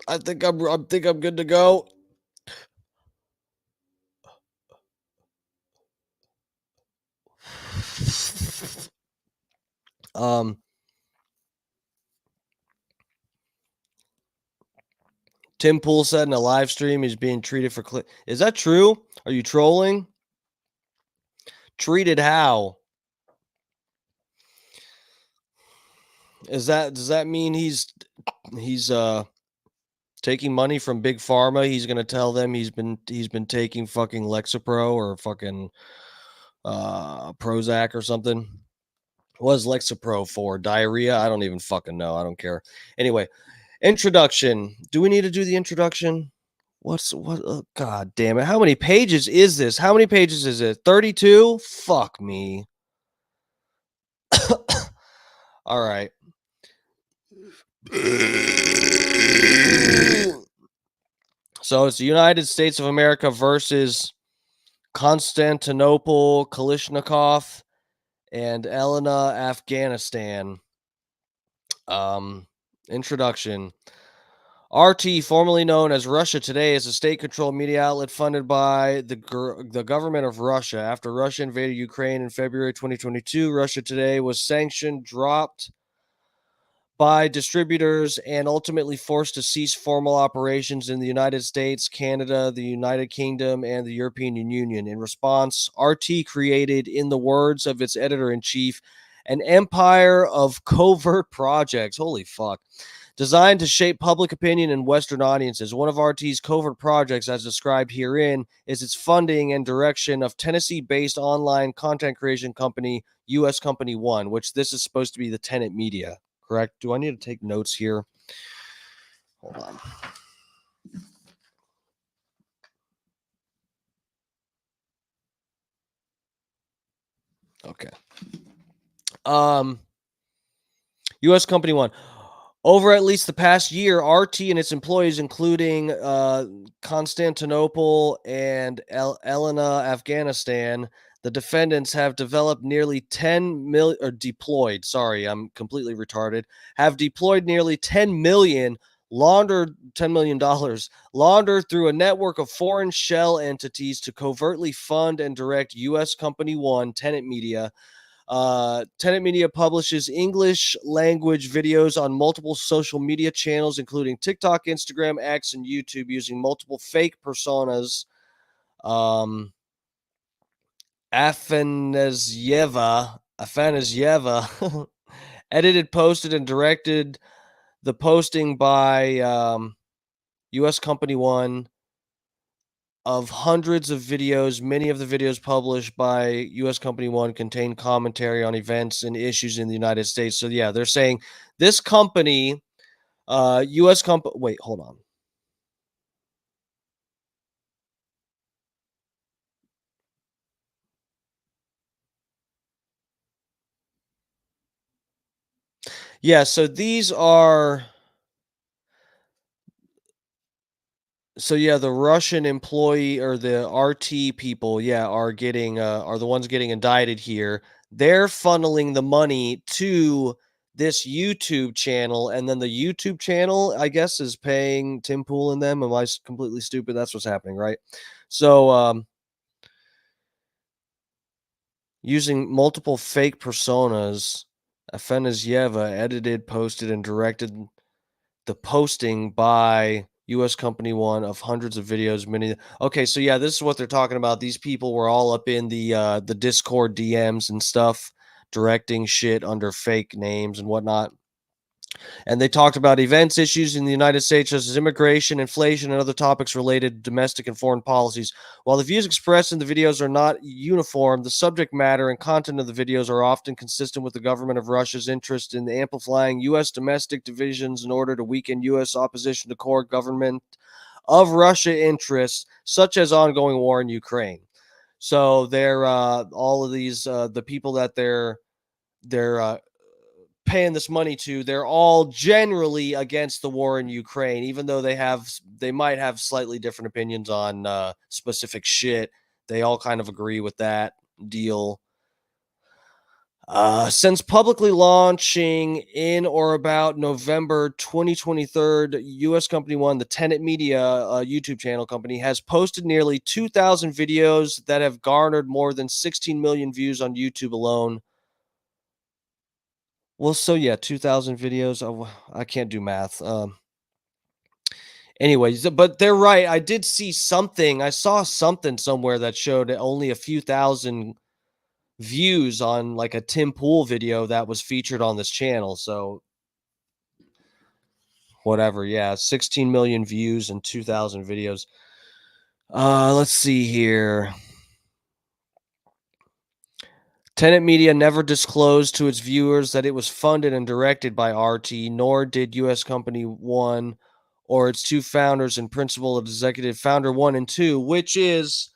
I think I'm good to go. Um, Tim Pool said in a live stream he's being treated for Is that true? Are you trolling? Treated how? Does that mean he's taking money from big pharma? He's gonna tell them he's been taking fucking Lexapro or fucking Prozac or something. What is Lexapro for? Diarrhea? I don't even fucking know. I don't care. Anyway, introduction. Do we need to do the introduction? What? Oh, God damn it! How many pages is this? How many pages is it? 32? Fuck me. All right. So it's the United States of America versus Constantinople, Kalishnikov, and Elena, Afghanistan. Introduction. RT, formerly known as Russia Today, is a state-controlled media outlet funded by the government of Russia. After Russia invaded Ukraine in February 2022, Russia Today was sanctioned, dropped by distributors, and ultimately forced to cease formal operations in the United States, Canada, the United Kingdom, and the European Union. In response, RT created, in the words of its editor-in-chief, an empire of covert projects. Holy fuck. Designed to shape public opinion in Western audiences. One of RT's covert projects, as described herein, is its funding and direction of Tennessee-based online content creation company, U.S. Company One, which this is supposed to be the Tenet Media. Correct? Do I need to take notes here? Hold on. Okay. U.S. Company One. Over at least the past year, RT and its employees, including Constantinople and Elena, Afghanistan, the defendants have developed nearly 10 million, or deployed, sorry, I'm completely retarded, have deployed nearly 10 million, laundered $10 million, laundered through a network of foreign shell entities to covertly fund and direct U.S. Company One, Tenet Media. Tenet Media publishes English language videos on multiple social media channels, including TikTok, Instagram, X, and YouTube, using multiple fake personas. Afanasyeva, edited, posted, and directed the posting by U.S. Company One of hundreds of videos. Many of the videos published by U.S. Company One contain commentary on events and issues in the United States. So yeah, they're saying this company, U.S. company. Wait, hold on. Yeah, so these are So yeah, the Russian employee or the RT people, yeah, are the ones getting indicted here. They're funneling the money to this YouTube channel, and then the YouTube channel, I guess, is paying Tim Pool and them. Am I completely stupid? That's what's happening, right? So using multiple fake personas, Afanasyeva edited, posted, and directed the posting by US Company One of hundreds of videos, many. Okay, so yeah, this is what they're talking about. These people were all up in the Discord DMs and stuff, directing shit under fake names and whatnot. And they talked about events, issues in the United States, such as immigration, inflation, and other topics related to domestic and foreign policies. While the views expressed in the videos are not uniform, the subject matter and content of the videos are often consistent with the government of Russia's interest in amplifying U.S. domestic divisions in order to weaken U.S. opposition to core government of Russia interests, such as ongoing war in Ukraine. So they're all of these the people that they're paying this money to, they're all generally against the war in Ukraine, even though they might have slightly different opinions on specific shit. They all kind of agree with that deal. Since publicly launching in or about November 2023, U.S. Company One, the Tenet Media YouTube channel company, has posted nearly 2,000 videos that have garnered more than 16 million views on YouTube alone. Well, so yeah, 2,000 videos. Oh, I can't do math. Anyways, but they're right. I did see something. I saw something somewhere that showed only a few thousand views on like a Tim Pool video that was featured on this channel. So whatever. Yeah, 16 million views and 2,000 videos. Let's see here. Tenet Media never disclosed to its viewers that it was funded and directed by RT, nor did U.S. Company One or its two founders and principal executive, founder one and two, which is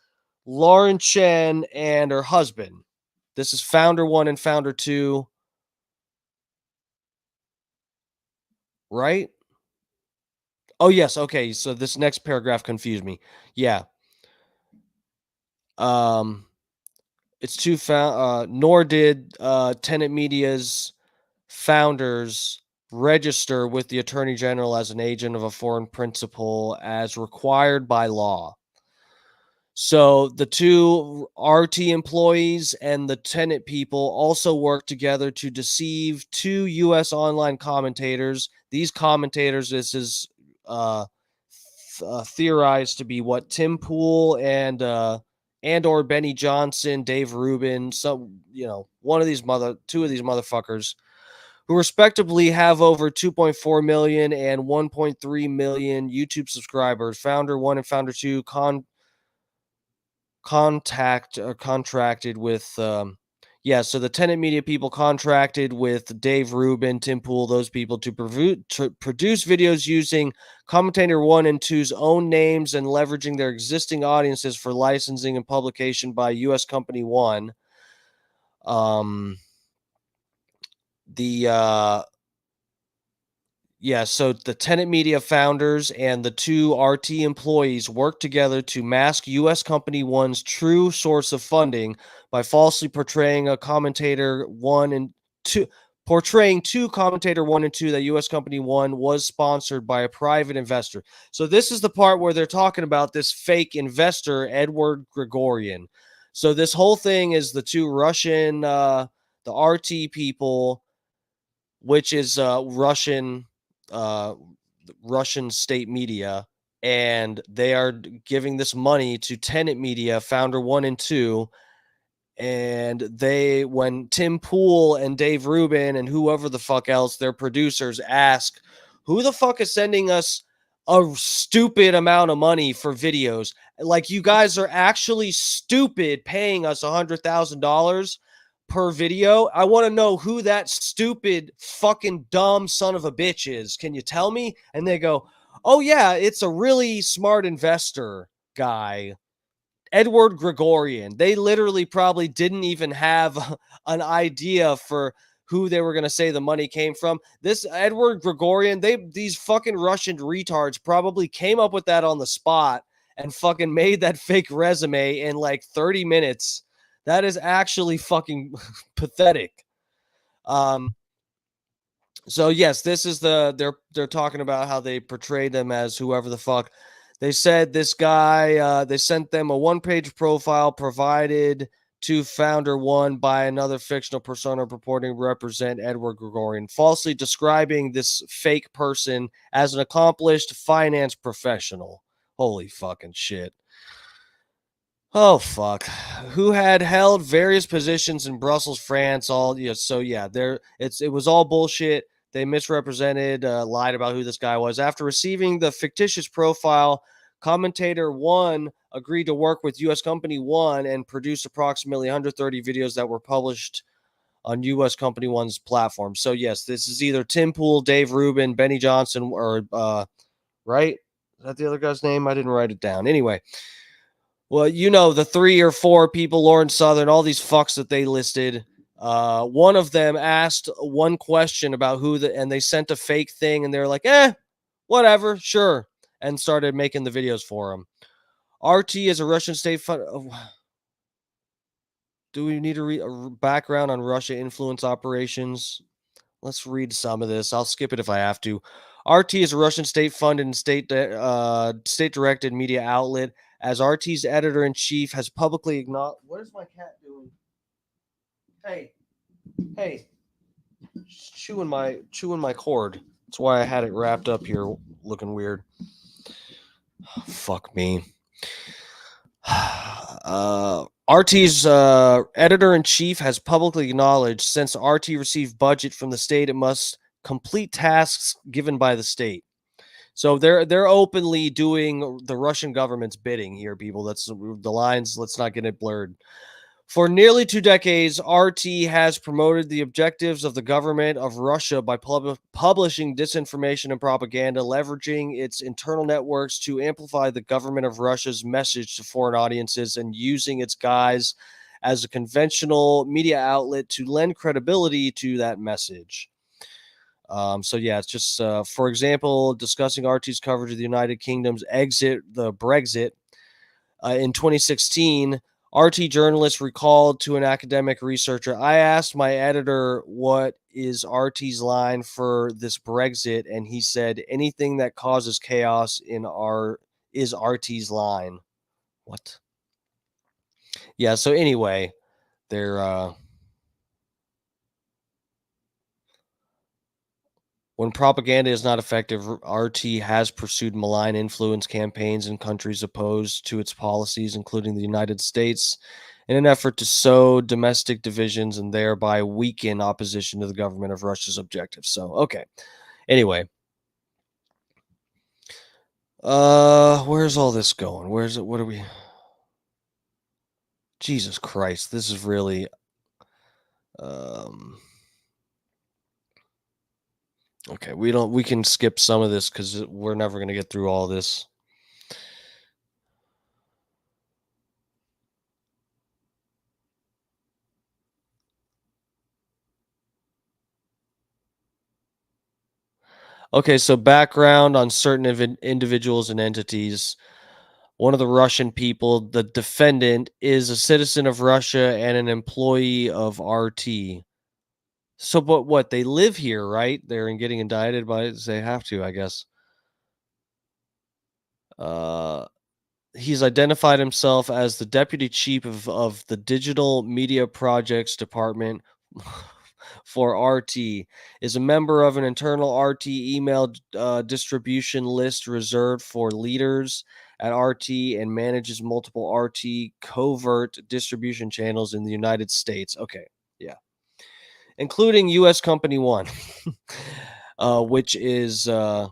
Lauren Chen and her husband. This is founder one and founder two, right? Oh, yes. Okay. So this next paragraph confused me. Yeah. Um, it's two nor did Tenet Media's founders register with the Attorney General as an agent of a foreign principal as required by law. So the two RT employees and the Tenet people also work together to deceive two U.S. online commentators. These commentators, this is theorized to be what Tim Pool and or Benny Johnson, Dave Rubin, two of these motherfuckers, who respectively have over 2.4 million and 1.3 million YouTube subscribers. Founder one and founder two contracted with so the Tenet Media people contracted with Dave Rubin, Tim Pool, those people to produce videos using commentator 1 and 2's own names and leveraging their existing audiences for licensing and publication by US Company 1. So the Tenet Media founders and the two RT employees worked together to mask U.S. Company One's true source of funding by falsely portraying two commentator one and two that U.S. Company One was sponsored by a private investor. So this is the part where they're talking about this fake investor, Edward Gregorian. So this whole thing is the two Russian, the RT people, which is Russian state media, and they are giving this money to Tenet Media, founder one and two. And when Tim Pool and Dave Rubin and whoever the fuck else, their producers, ask, who the fuck is sending us a stupid amount of money for videos? Like, you guys are actually stupid paying us $100,000 per video. I want to know who that stupid fucking dumb son of a bitch is. Can you tell me? And they go, oh yeah, it's a really smart investor guy, Edward Gregorian. They literally probably didn't even have an idea for who they were going to say the money came from. This Edward Gregorian, these fucking Russian retards probably came up with that on the spot and fucking made that fake resume in like 30 minutes. That is actually fucking pathetic. So yes, this is they're talking about how they portrayed them as whoever the fuck. They said this guy, they sent them a one-page profile provided to Founder One by another fictional persona purporting to represent Edward Gregorian, falsely describing this fake person as an accomplished finance professional. Holy fucking shit. Oh fuck! Who had held various positions in Brussels, France? All so yeah, it was all bullshit. They misrepresented, lied about who this guy was. After receiving the fictitious profile, commentator One agreed to work with U.S. Company One and produce approximately 130 videos that were published on U.S. Company One's platform. So yes, this is either Tim Pool, Dave Rubin, Benny Johnson, or right? Is that the other guy's name? I didn't write it down. Anyway. Well, the 3 or 4 people, Lauren Southern, all these fucks that they listed. One of them asked one question about and they sent a fake thing, and they're like, whatever, sure, and started making the videos for him. RT is a Russian state fund. Do we need a background on Russia influence operations? Let's read some of this. I'll skip it if I have to. RT is a Russian state-funded and state-directed media outlet. As RT's editor-in-chief has publicly acknowledged... What is my cat doing? Hey. Chewing my cord. That's why I had it wrapped up here looking weird. Fuck me. RT's editor-in-chief has publicly acknowledged since RT received budget from the state, it must complete tasks given by the state. So they're openly doing the Russian government's bidding here, people. That's the lines. Let's not get it blurred. For nearly 2 decades, RT has promoted the objectives of the government of Russia by publishing disinformation and propaganda, leveraging its internal networks to amplify the government of Russia's message to foreign audiences and using its guise as a conventional media outlet to lend credibility to that message. So yeah, it's just, for example, discussing RT's coverage of the United Kingdom's the Brexit. In 2016, RT journalists recalled to an academic researcher, I asked my editor what is RT's line for this Brexit, and he said, anything that causes chaos is RT's line. What? Yeah, so anyway, they're... When propaganda is not effective, RT has pursued malign influence campaigns in countries opposed to its policies, including the United States, in an effort to sow domestic divisions and thereby weaken opposition to the government of Russia's objectives. So, okay. Anyway. Where's all this going? Where's it? What are we... Jesus Christ, this is really... Okay, we can skip some of this because we're never going to get through all this. Okay, so background on certain individuals and entities. One of the Russian people, the defendant, is a citizen of Russia and an employee of RT. So, but what? They live here, right? They're getting indicted by it. They have to, I guess. He's identified himself as the deputy chief of the digital media projects department for RT, is a member of an internal RT email distribution list reserved for leaders at RT, and manages multiple RT covert distribution channels in the United States. Okay, yeah. Including U.S. Company One, which is the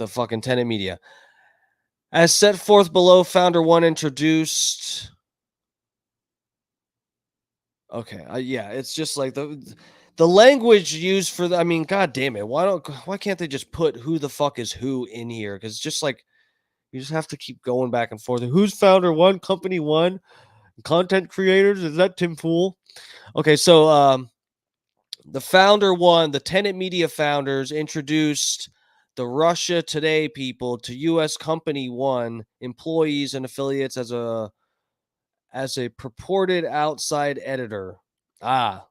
fucking tenant media. As set forth below, Founder One introduced... Okay, yeah, it's just like the language used for the... I mean, god damn it, why can't they just put who the fuck is who in here? Because it's just like, you just have to keep going back and forth. Who's Founder One, Company One, content creators? Is that Tim Pool? Okay, so The the Tenet Media founders introduced the Russia Today people to U.S. Company One employees and affiliates as a purported outside editor. Ah,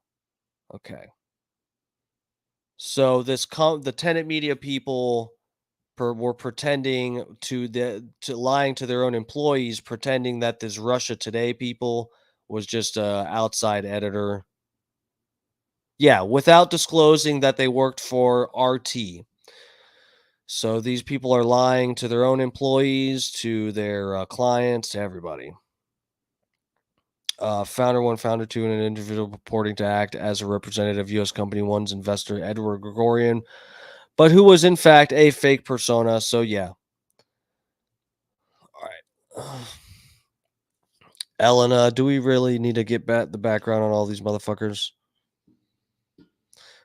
okay. So the Tenet Media people were pretending to lying to their own employees, pretending that this Russia Today people was just a outside editor. Yeah, without disclosing that they worked for RT. So these people are lying to their own employees, to their clients, to everybody. Founder 1, Founder 2, and an individual purporting to act as a representative of U.S. Company 1's investor, Edward Gregorian, but who was in fact a fake persona. So, yeah. All right. Elena, do we really need to get the background on all these motherfuckers?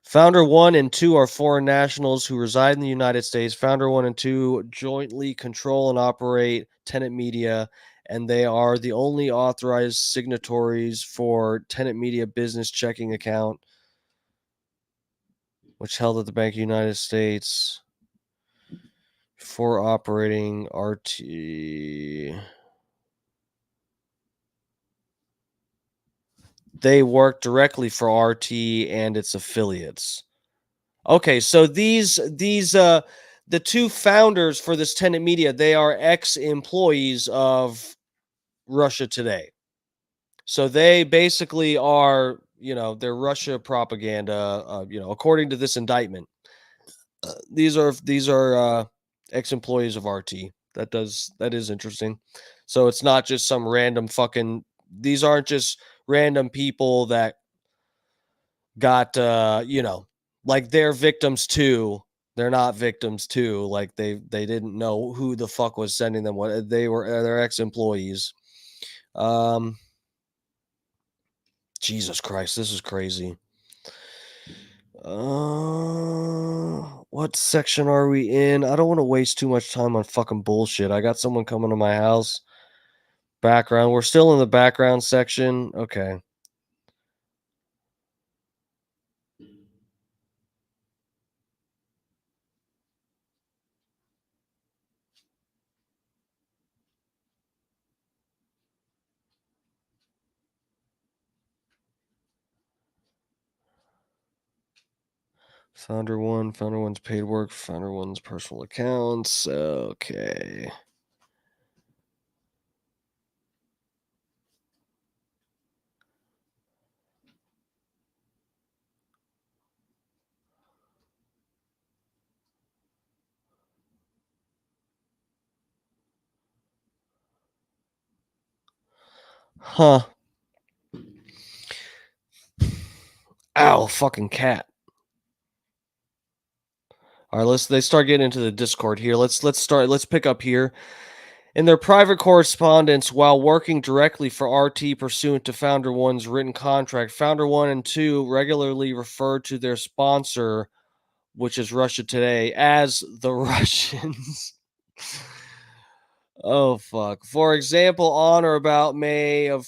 Founder 1 and 2 are foreign nationals who reside in the United States. Founder 1 and 2 jointly control and operate Tenet Media, and they are the only authorized signatories for Tenet Media business checking account, which held at the Bank of the United States for operating RT. They work directly for RT and its affiliates. Okay, so the two founders for this Tenet Media, they are ex-employees of Russia Today. So they basically are, they're Russia propaganda, according to this indictment. These are ex-employees of RT. That is interesting. So it's not just some random these aren't just random people that got like they're victims too. They're not victims too. Like they didn't know who the fuck was sending them what. They're ex-employees. Jesus Christ, this is crazy. What section are we in? I don't want to waste too much time on fucking bullshit. I got someone coming to my house. Background. We're still in the background section. Okay. Founder 1, Founder 1's paid work, Founder 1's personal accounts. Okay. Huh. Ow, fucking cat. All right, they start getting into the Discord here. Let's pick up here. In their private correspondence while working directly for RT pursuant to Founder 1's written contract, Founder 1 and 2 regularly refer to their sponsor, which is Russia Today, as the Russians. Oh, fuck. For example, on or about May of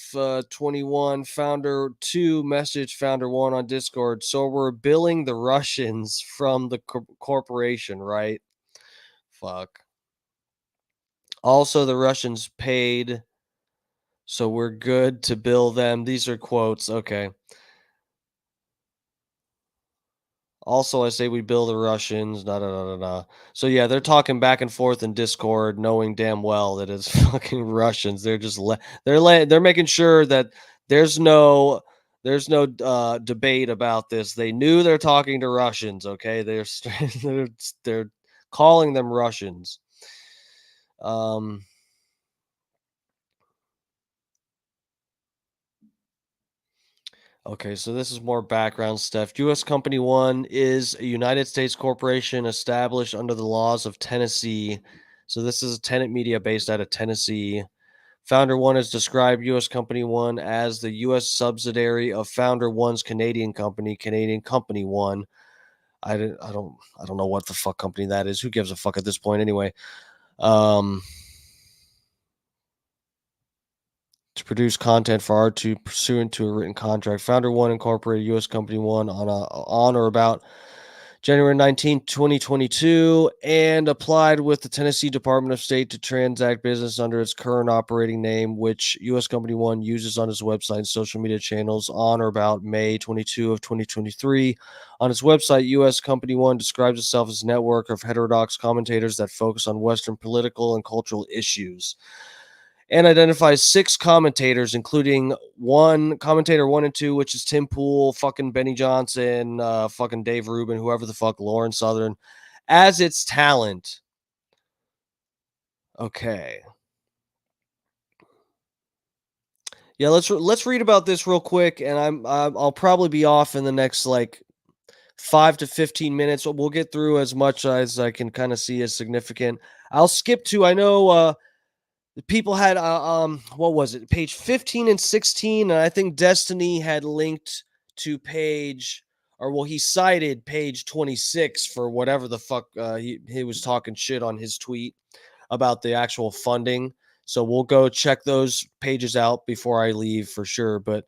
21, Founder 2 messaged Founder 1 on Discord. So we're billing the Russians from the corporation, right? Fuck. Also, the Russians paid, so we're good to bill them. These are quotes. Okay. Also, I say we bill the Russians. So yeah, they're talking back and forth in Discord, knowing damn well that it's fucking Russians. They're just they're making sure that there's no debate about this. They knew they're talking to Russians. Okay, they're calling them Russians. Okay, so this is more background stuff. U.S. Company 1 is a United States corporation established under the laws of Tennessee. So this is a Tenet Media based out of Tennessee. Founder 1 has described U.S. Company 1 as the U.S. subsidiary of Founder 1's Canadian company, Canadian Company 1. I don't know what the fuck company that is. Who gives a fuck at this point anyway? to produce content for R2 pursuant to a written contract. Founder 1 Incorporated, U.S. Company 1 on or about January 19, 2022, and applied with the Tennessee Department of State to transact business under its current operating name, which U.S. Company 1 uses on its website and social media channels on or about May 22 of 2023. On its website, U.S. Company 1 describes itself as a network of heterodox commentators that focus on Western political and cultural issues, and identifies 6 commentators, including commentator 1 and 2, which is Tim Pool, fucking Benny Johnson, fucking Dave Rubin, whoever the fuck, Lauren Southern, as its talent. Okay. Yeah, let's read about this real quick, and I'll probably be off in the next like 5 to 15 minutes. We'll get through as much as I can kind of see as significant. I'll skip to, I know the people had what was it, page 15 and 16, and I think Destiny had linked to page, or well, he cited page 26 for whatever the fuck he was talking shit on his tweet about the actual funding. So we'll go check those pages out before I leave for sure. But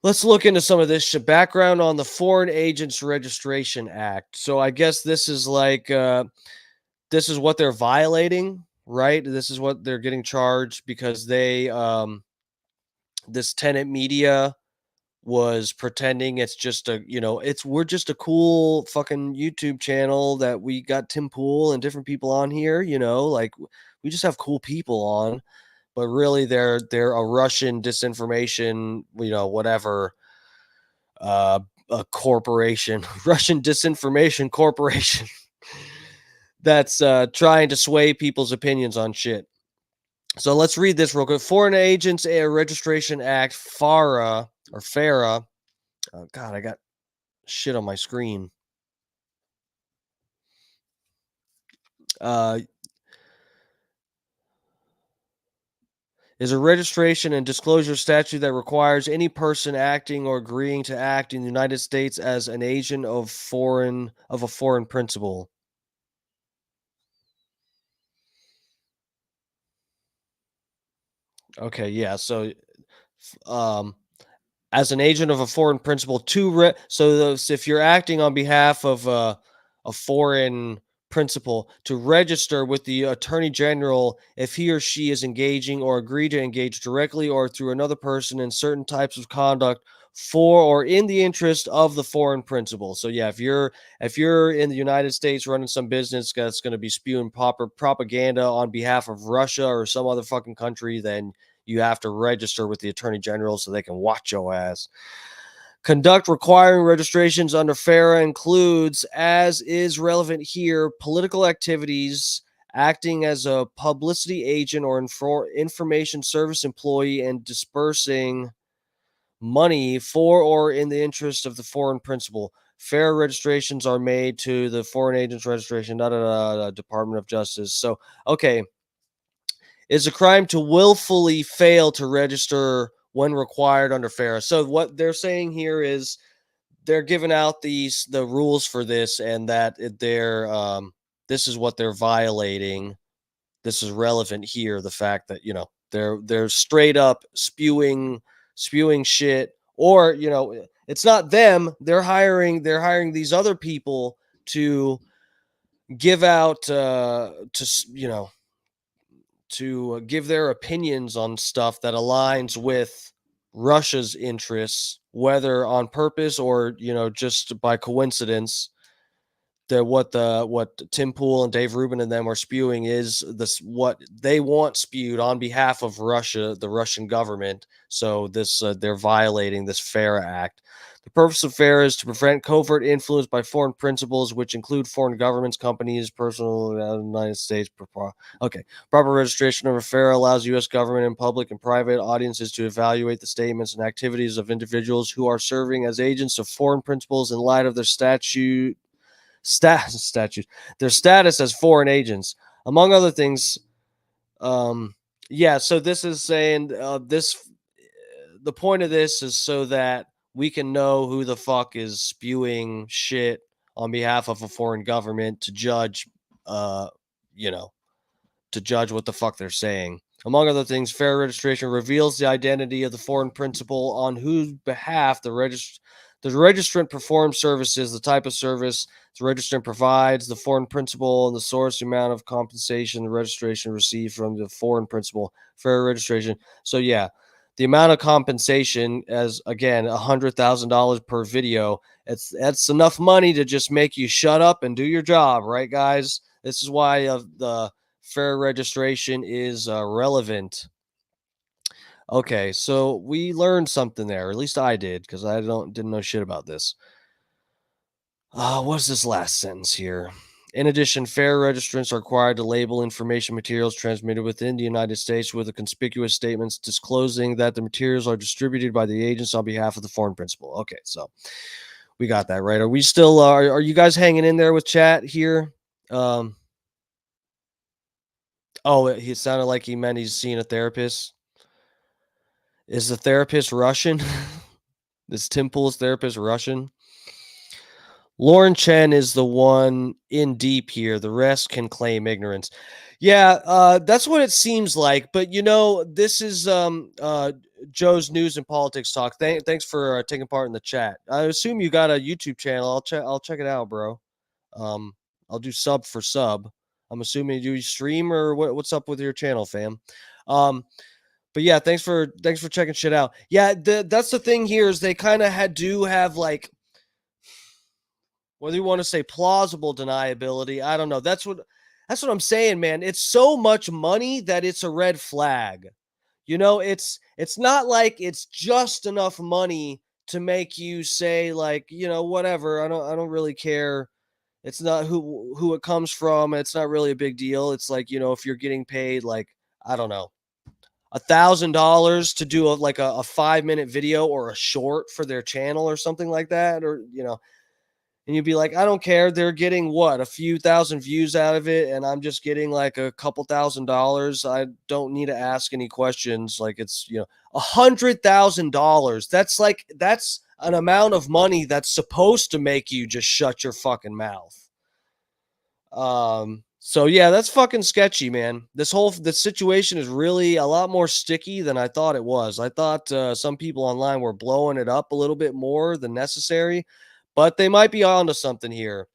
let's look into some of this shit. Background on the Foreign Agents Registration Act. So I guess this is like this is what they're violating, right? This is what they're getting charged because they this tenant media was pretending it's just a, we're just a cool fucking YouTube channel that we got Tim Pool and different people on here, like we just have cool people on, but really they're a Russian disinformation, whatever, a corporation, Russian disinformation corporation that's trying to sway people's opinions on shit. So let's read this real quick. Foreign Agents Registration Act, FARA, or FARA. Oh, God, I got shit on my screen. Is a registration and disclosure statute that requires any person acting or agreeing to act in the United States as an agent of a foreign principal. Okay, yeah. So, as an agent of a foreign principal, if you're acting on behalf of a foreign principal, to register with the Attorney General if he or she is engaging or agree to engage directly or through another person in certain types of conduct for or in the interest of the foreign principal. So yeah, if you're in the United States running some business that's going to be spewing proper propaganda on behalf of Russia or some other fucking country, then you have to register with the Attorney General so they can watch your ass. Conduct requiring registrations under FARA includes, as is relevant here, political activities, acting as a publicity agent or information service employee, and dispersing money for or in the interest of the foreign principal. FARA registrations are made to the Foreign Agents Registration, Department of Justice. So, okay. It's a crime to willfully fail to register when required under FARA. So what they're saying here is they're giving out the rules for this, and that this is what they're violating. This is relevant here. The fact that they're straight up spewing shit, or it's not them. They're hiring these other people to give out to give their opinions on stuff that aligns with Russia's interests, whether on purpose or just by coincidence. What Tim Pool and Dave Rubin and them are spewing is this what they want spewed on behalf of Russia, the Russian government. So they're violating this FARA Act. The purpose of FARA is to prevent covert influence by foreign principals, which include foreign governments, companies, personal United States. Okay, proper registration of FARA allows U.S. government and public and private audiences to evaluate the statements and activities of individuals who are serving as agents of foreign principals in light of their statutes, their status as foreign agents, among other things. So this is saying the point of this is so that we can know who the fuck is spewing shit on behalf of a foreign government to judge to judge what the fuck they're saying. Among other things, fair registration reveals the identity of the foreign principal on whose behalf the registrant performs services, the type of service the registrant provides, the foreign principal, and the source, the amount of compensation the registration received from the foreign principal. Fair registration. So yeah, the amount of compensation, as again, $100,000 per video. That's enough money to just make you shut up and do your job, right, guys? This is why the fair registration is relevant. Okay, so we learned something there. At least I did, because I didn't know shit about this. What's this last sentence here? In addition, fair registrants are required to label information materials transmitted within the United States with a conspicuous statements disclosing that the materials are distributed by the agents on behalf of the foreign principal. Okay, so we got that right. Are we still? Are you guys hanging in there with chat here? Oh, he sounded like he meant he's seeing a therapist. Is the therapist Russian? Is Tim Pool's therapist Russian? Lauren Chen is the one in deep here. The rest can claim ignorance. Yeah, that's what it seems like. But this is Joe's News and Politics Talk. Thanks for taking part in the chat. I assume you got a YouTube channel. I'll check it out, bro. I'll do sub for sub. I'm assuming you stream, or what's up with your channel, fam? But yeah, thanks for checking shit out. Yeah, that's the thing here, is they kind of do have, like, whether you want to say plausible deniability, I don't know. That's what I'm saying, man. It's so much money that it's a red flag. It's not like it's just enough money to make you say, like, whatever. I don't really care. It's not who it comes from. It's not really a big deal. It's like, if you're getting paid, like, I don't know, $1,000 to do a 5-minute video or a short for their channel or something like that, or and you'd be like, I don't care. They're getting what, a few thousand views out of it, and I'm just getting like a couple $1,000s. I don't need to ask any questions. Like, it's $100,000. That's an amount of money that's supposed to make you just shut your fucking mouth. So yeah, that's fucking sketchy, man. This situation is really a lot more sticky than I thought it was. I thought some people online were blowing it up a little bit more than necessary, but they might be onto something here.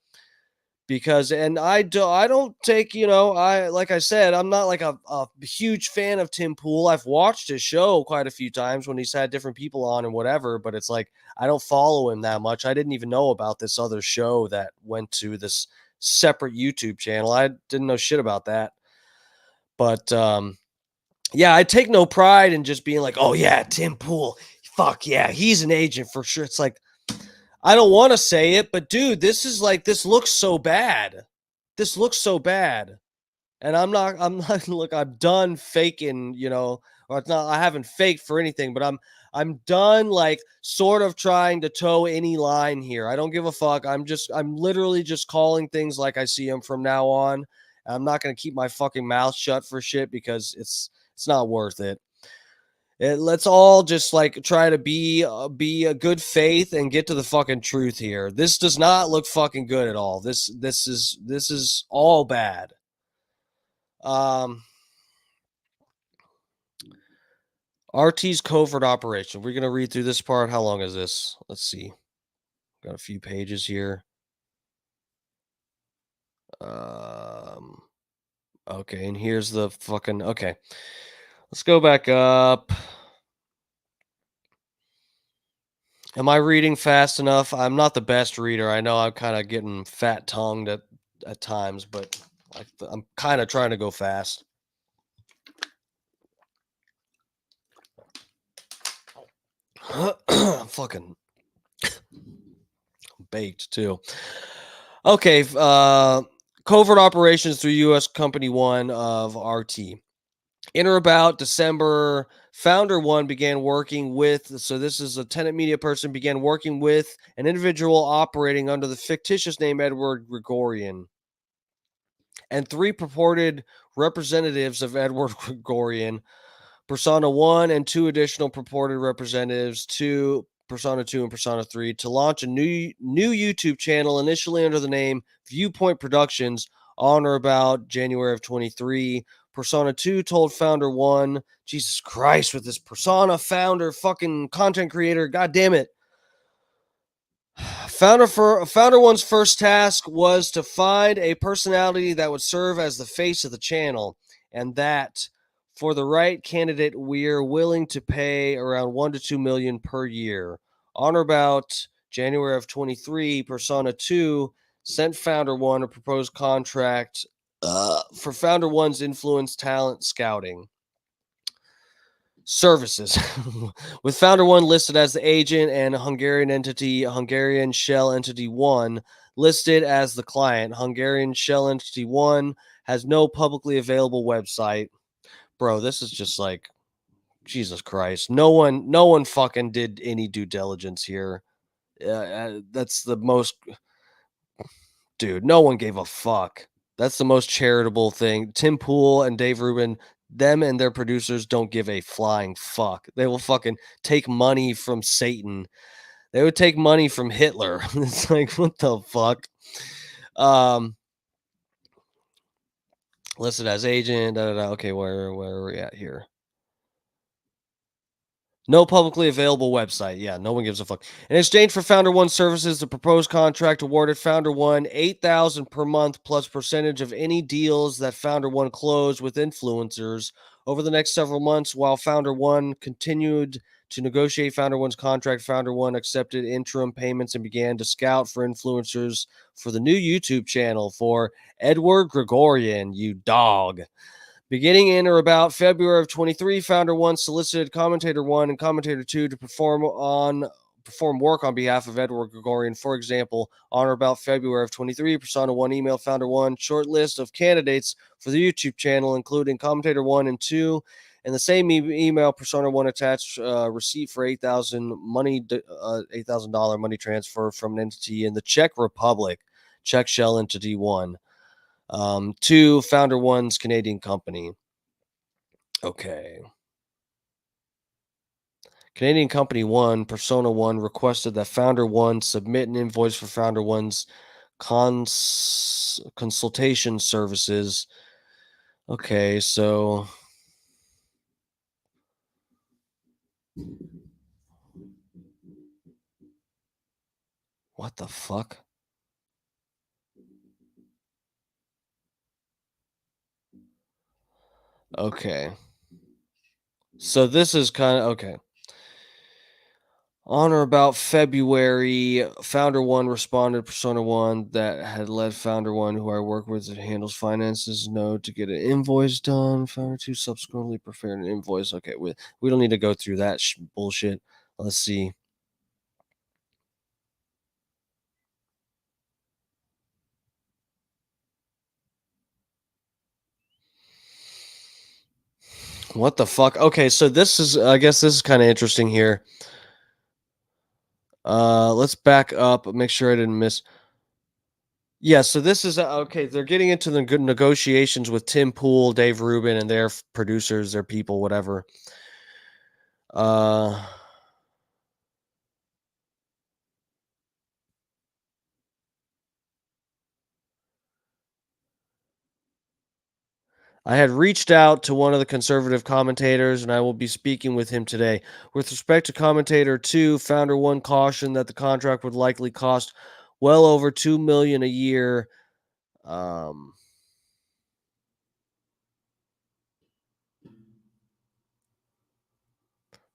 Because, and I don't take, like I said, I'm not like a huge fan of Tim Pool. I've watched his show quite a few times when he's had different people on and whatever, but it's like, I don't follow him that much. I didn't even know about this other show that went to this separate YouTube channel. I didn't know shit about that. But, yeah, I take no pride in just being like, oh yeah, Tim Pool, fuck yeah, he's an agent for sure. It's like, I don't want to say it, but dude, this looks so bad. This looks so bad. And I'm not, look, I'm done faking, or it's not, I haven't faked for anything, but I'm done, like, sort of trying to toe any line here. I don't give a fuck. I'm literally just calling things like I see them from now on. I'm not going to keep my fucking mouth shut for shit, because it's not worth it. Let's all just like try to be a good faith and get to the fucking truth here. This does not look fucking good at all. This is all bad. RT's covert operation. We're gonna read through this part. How long is this? Let's see. Got a few pages here. Okay, and here's the fucking okay. Let's go back up. Am I reading fast enough? I'm not the best reader. I know I'm kind of getting fat-tongued at times, but I'm kind of trying to go fast. Fucking baked, too. Okay, covert operations through U.S. Company 1 of RT. In or about December, Founder 1 began working with, so this is a tenant media person, began working with an individual operating under the fictitious name Edward Gregorian, and 3 purported representatives of Edward Gregorian, Persona 1, and 2 additional purported representatives, Persona 2 and Persona 3, to launch a new YouTube channel initially under the name Viewpoint Productions on or about January of 23, Persona 2 told Founder 1, Jesus Christ, with this Persona founder, fucking content creator, god damn it. Founder 1's first task was to find a personality that would serve as the face of the channel, and that for the right candidate, we're willing to pay around 1 to 2 million per year. On or about January of 23, Persona 2 sent Founder 1 a proposed contract for Founder 1's influence talent scouting services, with Founder 1 listed as the agent and Hungarian entity, Hungarian Shell Entity 1 listed as the client. Hungarian Shell Entity 1 has no publicly available website. Bro, this is just like, Jesus Christ. No one fucking did any due diligence here. That's the most, dude, no one gave a fuck. That's the most charitable thing. Tim Pool and Dave Rubin, them and their producers don't give a flying fuck. They will fucking take money from Satan. They would take money from Hitler. It's like, what the fuck? Listed as agent. Okay, where are we at here? No publicly available website. Yeah, no one gives a fuck. In exchange for Founder 1 services, the proposed contract awarded Founder 1 $8,000 per month plus percentage of any deals that Founder 1 closed with influencers over the next several months. While Founder 1 continued to negotiate Founder 1's contract, Founder 1 accepted interim payments and began to scout for influencers for the new YouTube channel for Edward Gregorian, you dog. Beginning in or about February of 23, Founder 1 solicited Commentator 1 and Commentator 2 to perform work on behalf of Edward Gregorian. For example, on or about February of 23, Persona 1 emailed Founder 1 short list of candidates for the YouTube channel, including Commentator 1 and 2. In the same email, Persona 1 attached receipt for $8,000 money transfer from an entity in the Czech Republic, Czech Shell Entity 1. To Founder 1's Canadian company. Okay. Canadian company 1, Persona 1, requested that Founder 1 submit an invoice for Founder 1's consultation services. Okay, so what the fuck? Okay. So this is kind of okay. On or about February, Founder 1 responded to Persona 1 that had let Founder 1, who I work with that handles finances, know to get an invoice done. Founder 2 subsequently prepared an invoice. Okay, we don't need to go through that bullshit. Let's see. What the fuck? Okay, so I guess this is kind of interesting here. Let's back up, make sure I didn't miss. Yeah, so this is okay. They're getting into the good negotiations with Tim Pool, Dave Rubin, and their producers, their people, whatever. I had reached out to one of the conservative commentators, and I will be speaking with him today. With respect to Commentator 2, Founder 1 cautioned that the contract would likely cost well over $2 million a year. The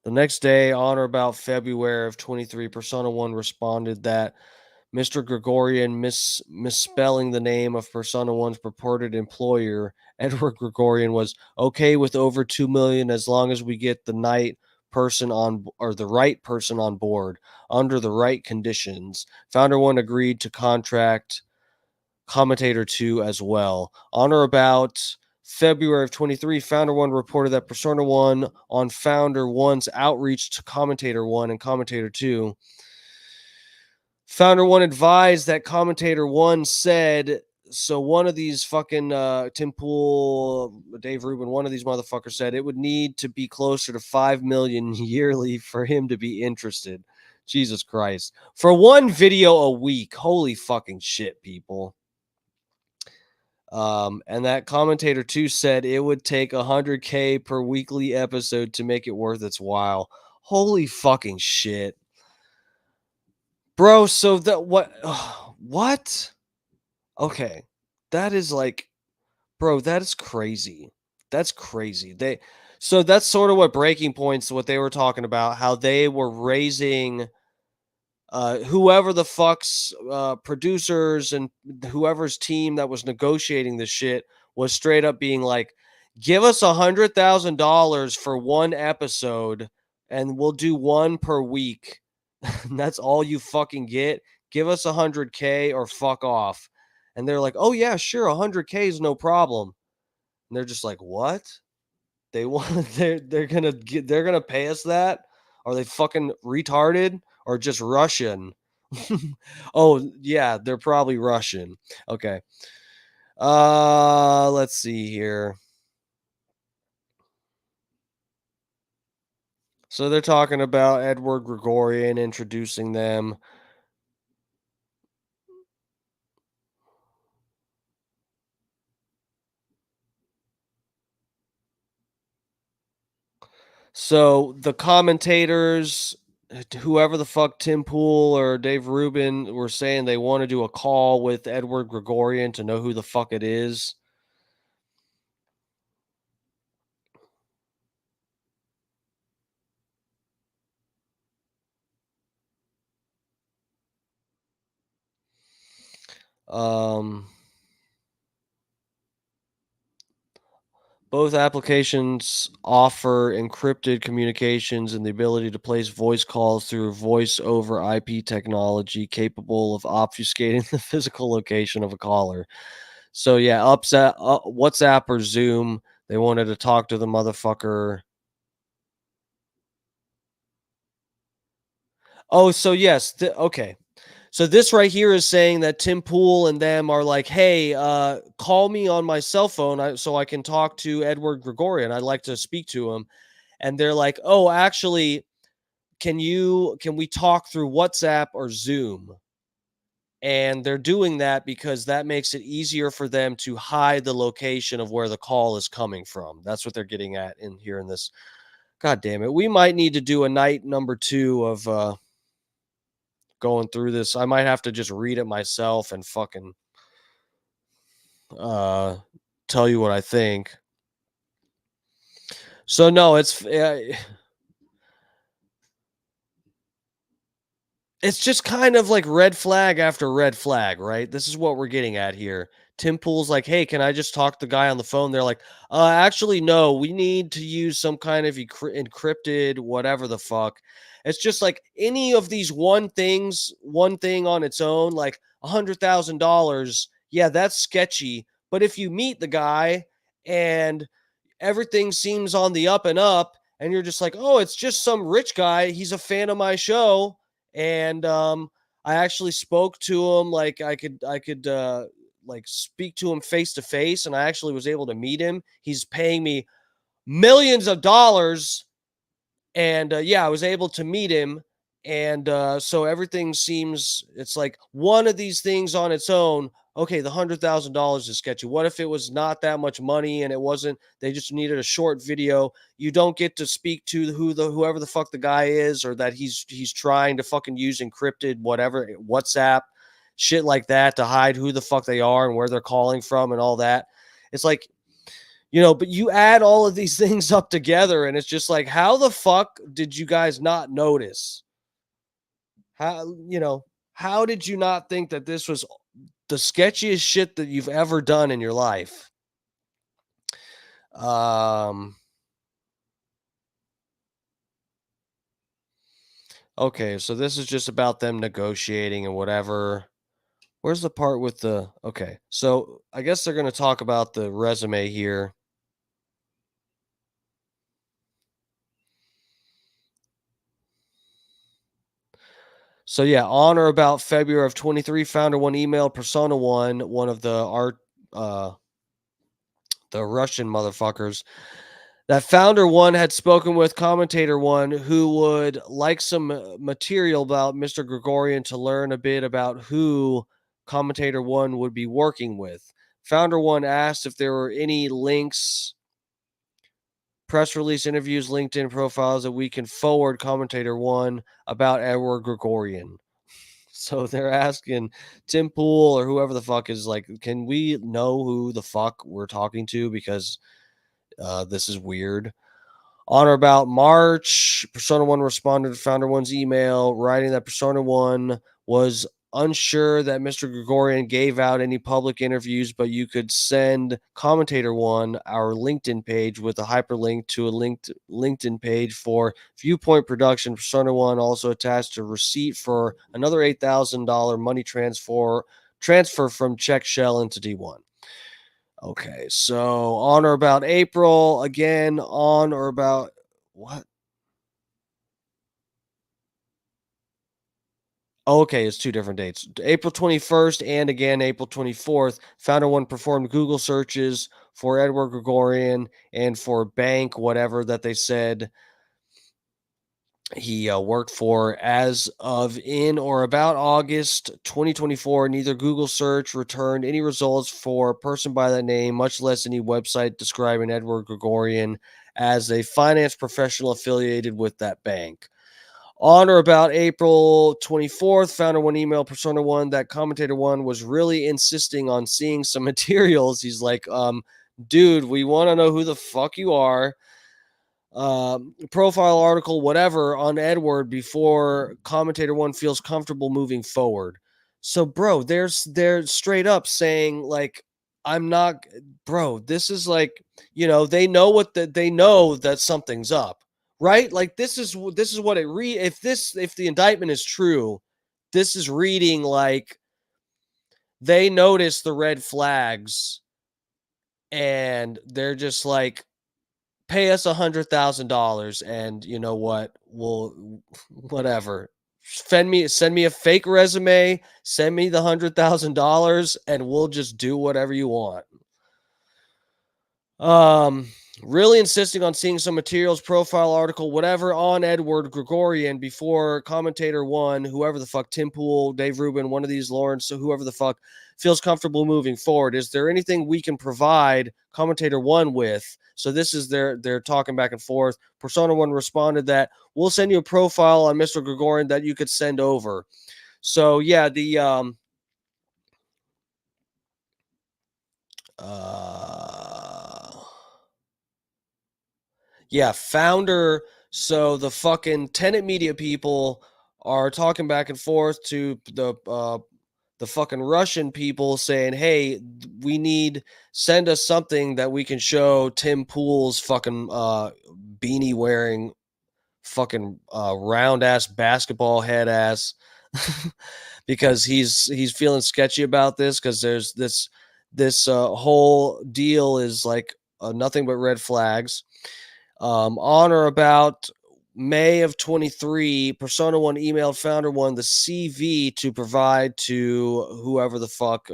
next day, on or about February of 23, Persona 1 responded that Mr. Gregorian misspelling the name of Persona 1's purported employer, Edward Gregorian, was okay with over $2 million as long as we get the right person on board under the right conditions. Founder 1 agreed to contract Commentator 2 as well. On or about February of 23, Founder 1 reported that Persona 1 on Founder 1's outreach to Commentator 1 and Commentator 2. Founder 1 advised that Commentator 1 said, so one of these fucking Tim Pool, Dave Rubin, one of these motherfuckers said it would need to be closer to $5 million yearly for him to be interested. Jesus Christ. For one video a week. Holy fucking shit, people. And that commentator too said it would take 100K per weekly episode to make it worth its while. Holy fucking shit. Bro, so that what? Okay. That is like, bro, that is crazy. That's crazy. So that's sort of what Breaking Point's what they were talking about, how they were raising whoever the fuck's producers and whoever's team that was negotiating this shit was straight up being like, give us $100,000 for one episode and we'll do one per week. And that's all you fucking get. Give us 100K or fuck off. And they're like, oh yeah, sure, 100K is no problem. And they're just like, what? They want they're gonna pay us that? Are they fucking retarded or just Russian? Oh yeah, they're probably Russian. Okay. Let's see here. So they're talking about Edward Gregorian introducing them. So the commentators, whoever the fuck Tim Pool or Dave Rubin were saying they want to do a call with Edward Gregorian to know who the fuck it is. Both applications offer encrypted communications and the ability to place voice calls through voice over IP technology capable of obfuscating the physical location of a caller. So yeah, WhatsApp or Zoom, they wanted to talk to the motherfucker. Oh, so yes, okay. So this right here is saying that Tim Pool and them are like, hey, call me on my cell phone so I can talk to Edward Gregorian. I'd like to speak to him. And they're like, oh, actually, can we talk through WhatsApp or Zoom? And they're doing that because that makes it easier for them to hide the location of where the call is coming from. That's what they're getting at in here in this. God damn it. We might need to do a night number 2 of going through this. I might have to just read it myself and fucking tell you what I think. So no, it's just kind of like red flag after red flag, right? This is what we're getting at here. Tim Pool's like, hey, can I just talk to the guy on the phone? They're like, actually, no, we need to use some kind of encrypted whatever the fuck. It's just like any of these one thing on its own, like $100,000. Yeah, that's sketchy. But if you meet the guy and everything seems on the up and up, and you're just like, oh, it's just some rich guy. He's a fan of my show. And I actually spoke to him like I could like speak to him face to face, and I actually was able to meet him. He's paying me millions of dollars, and yeah, I was able to meet him. And so everything seems, it's like one of these things on its own. Okay, the $100,000 is sketchy. What if it was not that much money and it wasn't? They just needed a short video. You don't get to speak to whoever the fuck the guy is, or that he's trying to fucking use encrypted whatever WhatsApp shit like that to hide who the fuck they are and where they're calling from and all that. It's like, but you add all of these things up together and it's just like, how the fuck did you guys not notice? How did you not think that this was the sketchiest shit that you've ever done in your life? Okay, so this is just about them negotiating and whatever. Where's the part with okay, so I guess they're going to talk about the resume here. So yeah, on or about February of 23, Founder One emailed Persona one of the Russian motherfuckers, that Founder One had spoken with Commentator One, who would like some material about Mr. Gregorian to learn a bit about who Commentator One would be working with. Founder One asked if there were any links, press release, interviews, LinkedIn profiles that we can forward Commentator One about Edward Gregorian. So they're asking Tim Pool or whoever the fuck is like, can we know who the fuck we're talking to? Because this is weird. On or about March, Persona 1 responded to Founder 1's email, writing that Persona 1 was unsure that Mr. Gregorian gave out any public interviews, but you could send Commentator 1 our LinkedIn page with a hyperlink to a linked LinkedIn page for Viewpoint Production. Persona 1 also attached a receipt for another $8,000 money transfer from Check Shell into D1. Okay, so on or about April, again, on or about what? Okay, it's two different dates. April 21st and again April 24th, Founder One performed Google searches for Edward Gregorian and for bank, whatever that they said he worked for. As of in or about August 2024, neither Google search returned any results for a person by that name, much less any website describing Edward Gregorian as a finance professional affiliated with that bank. On or about April 24th, Founder One emailed Persona One that Commentator One was really insisting on seeing some materials. He's like, dude, we want to know who the fuck you are. Profile article, whatever, on Edward before Commentator One feels comfortable moving forward. So, bro, they're straight up saying like, I'm not, bro. This is like, they know they know that something's up, right? Like this is what it if the indictment is true, this is reading like they notice the red flags and they're just like, pay us $100,000 and you know what, we'll whatever, send me a fake resume, send me the $100,000 and we'll just do whatever you want. Really insisting on seeing some materials, profile article, whatever, on Edward Gregorian before Commentator One, whoever the fuck, Tim Pool, Dave Rubin, one of these, Lauren, so whoever the fuck feels comfortable moving forward. Is there anything we can provide Commentator One with? So this is they're talking back and forth. Persona One responded that we'll send you a profile on Mr. Gregorian that you could send over. So yeah, the yeah, Founder. So the fucking tenant media people are talking back and forth to the fucking Russian people saying, hey, send us something that we can show Tim Pool's fucking beanie wearing fucking round ass basketball head ass because he's feeling sketchy about this because there's this whole deal is like nothing but red flags. On or about May of 23, Persona One emailed Founder One the CV to provide to whoever the fuck,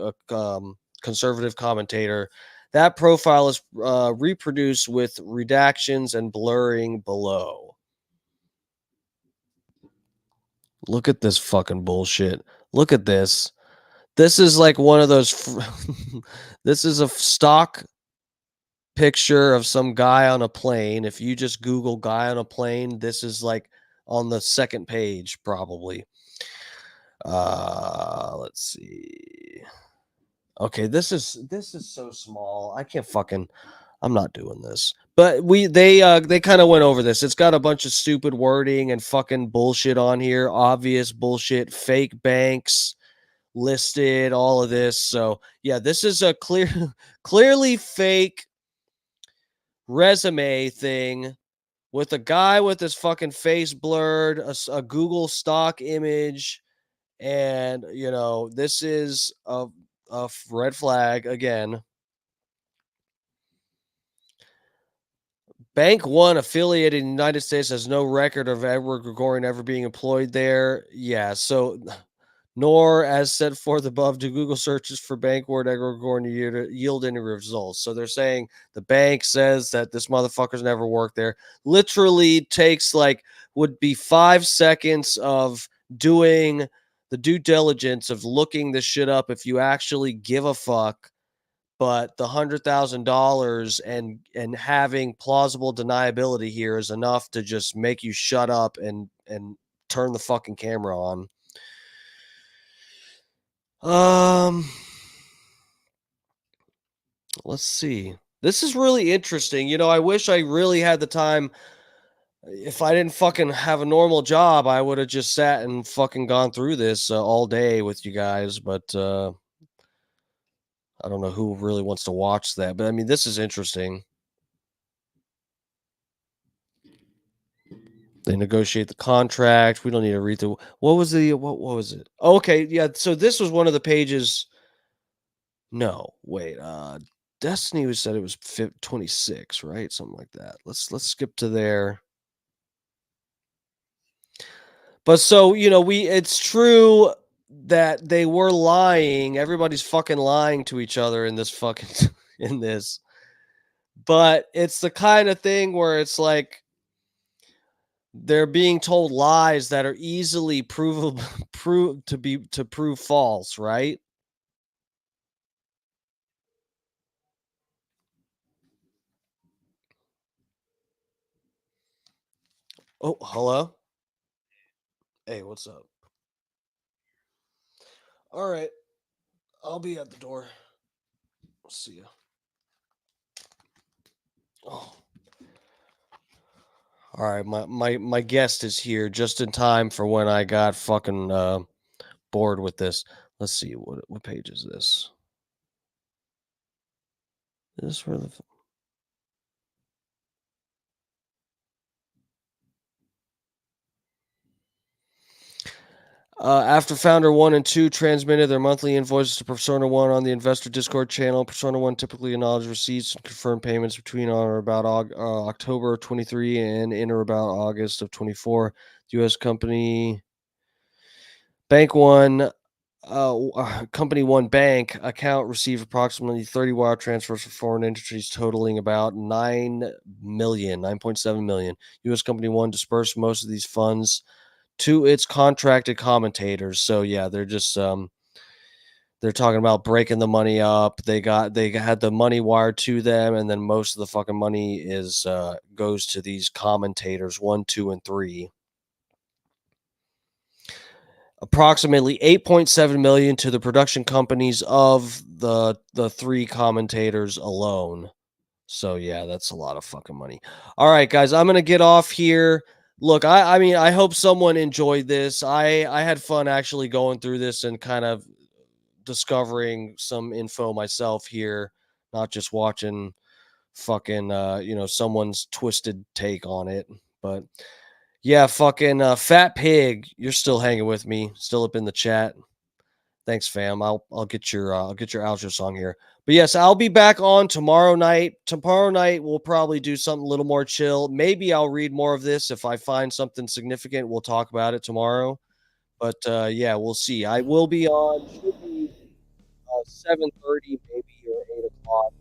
conservative commentator. That profile is reproduced with redactions and blurring below. Look at this fucking bullshit. Look at this. This is like one of those. This is a stock picture of some guy on a plane. If you just Google guy on a plane, this is like on the second page, probably. Let's see. Okay, this is so small. I can't fucking. I'm not doing this. But they kind of went over this. It's got a bunch of stupid wording and fucking bullshit on here. Obvious bullshit, fake banks listed, all of this. So yeah, this is a clearly fake resume thing with a guy with his fucking face blurred, a Google stock image, and this is a red flag again. Bank One, affiliated in the United States, has no record of Edward Gregorian ever being employed there. Yeah, so nor, as set forth above, do Google searches for bank word Edward Gregorian yield any results. So they're saying the bank says that this motherfucker's never worked there. Literally takes would be 5 seconds of doing the due diligence of looking this shit up if you actually give a fuck. but the $100,000 and having plausible deniability here is enough to just make you shut up and turn the fucking camera on. Let's see. This is really interesting. You know, I wish I really had the time. If I didn't fucking have a normal job, I would have just sat and fucking gone through this all day with you guys. But I don't know who really wants to watch that. But I mean, this is interesting. They negotiate the contract. We don't need to read the. What was it? Okay, yeah. So this was one of the pages. No, wait. Destiny was said it was 26, right? Something like that. Let's skip to there. But so, you know, it's true that they were lying. Everybody's fucking lying to each other in this fucking in this. But it's the kind of thing where it's like they're being told lies that are easily prove false, right? Oh, hello. Hey, what's up? All right. I'll be at the door. See ya. Oh. All right, my guest is here just in time for when I got fucking bored with this. Let's see, what page is this? Is this where the after Founder 1 and 2 transmitted their monthly invoices to Persona 1 on the investor Discord channel, Persona 1 typically acknowledged receipts and confirmed payments between on or about October of 23 and in or about August of 24. The U.S. company Bank One, Company One Bank account received approximately 30 wire transfers from foreign entities totaling about 9.7 million. U.S. Company One dispersed most of these funds to its contracted commentators. So yeah, they're just they're talking about breaking the money up. They had the money wired to them, and then most of the fucking money is goes to these commentators 1, 2, and 3. Approximately 8.7 million to the production companies of the 3 commentators alone. So yeah, that's a lot of fucking money. All right, guys, I'm gonna get off here. Look, I mean, I hope someone enjoyed this. I had fun actually going through this and kind of discovering some info myself here, not just watching fucking someone's twisted take on it. But yeah, fucking Fat Pig, you're still hanging with me, still up in the chat. Thanks, fam. I'll get your outro song here. But yes, I'll be back on tomorrow night. Tomorrow night we'll probably do something a little more chill. Maybe I'll read more of this if I find something significant. We'll talk about it tomorrow. But yeah, we'll see. I will be on. Should be 7:30 maybe or 8 o'clock.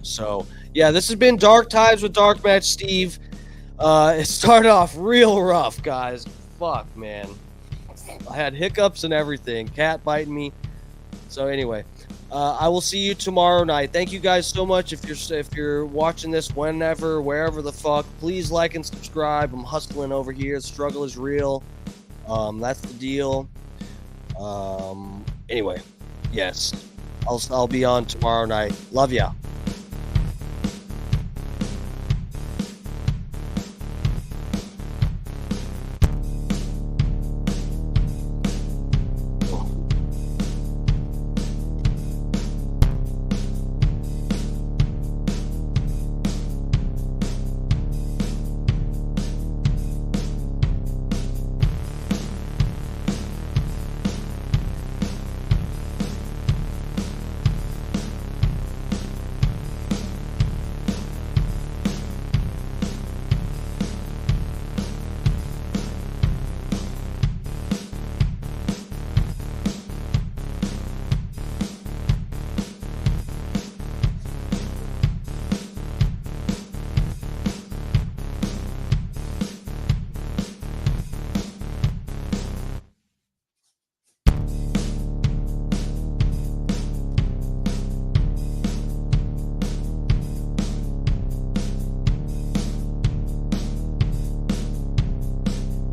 So yeah, this has been Dark Times with Dark Match Steve. It started off real rough, guys. Fuck, man. I had hiccups and everything. Cat biting me. So anyway, I will see you tomorrow night. Thank you guys so much. If you're watching this whenever, wherever the fuck, please like and subscribe. I'm hustling over here. The struggle is real. That's the deal. Anyway, yes, I'll be on tomorrow night. Love ya.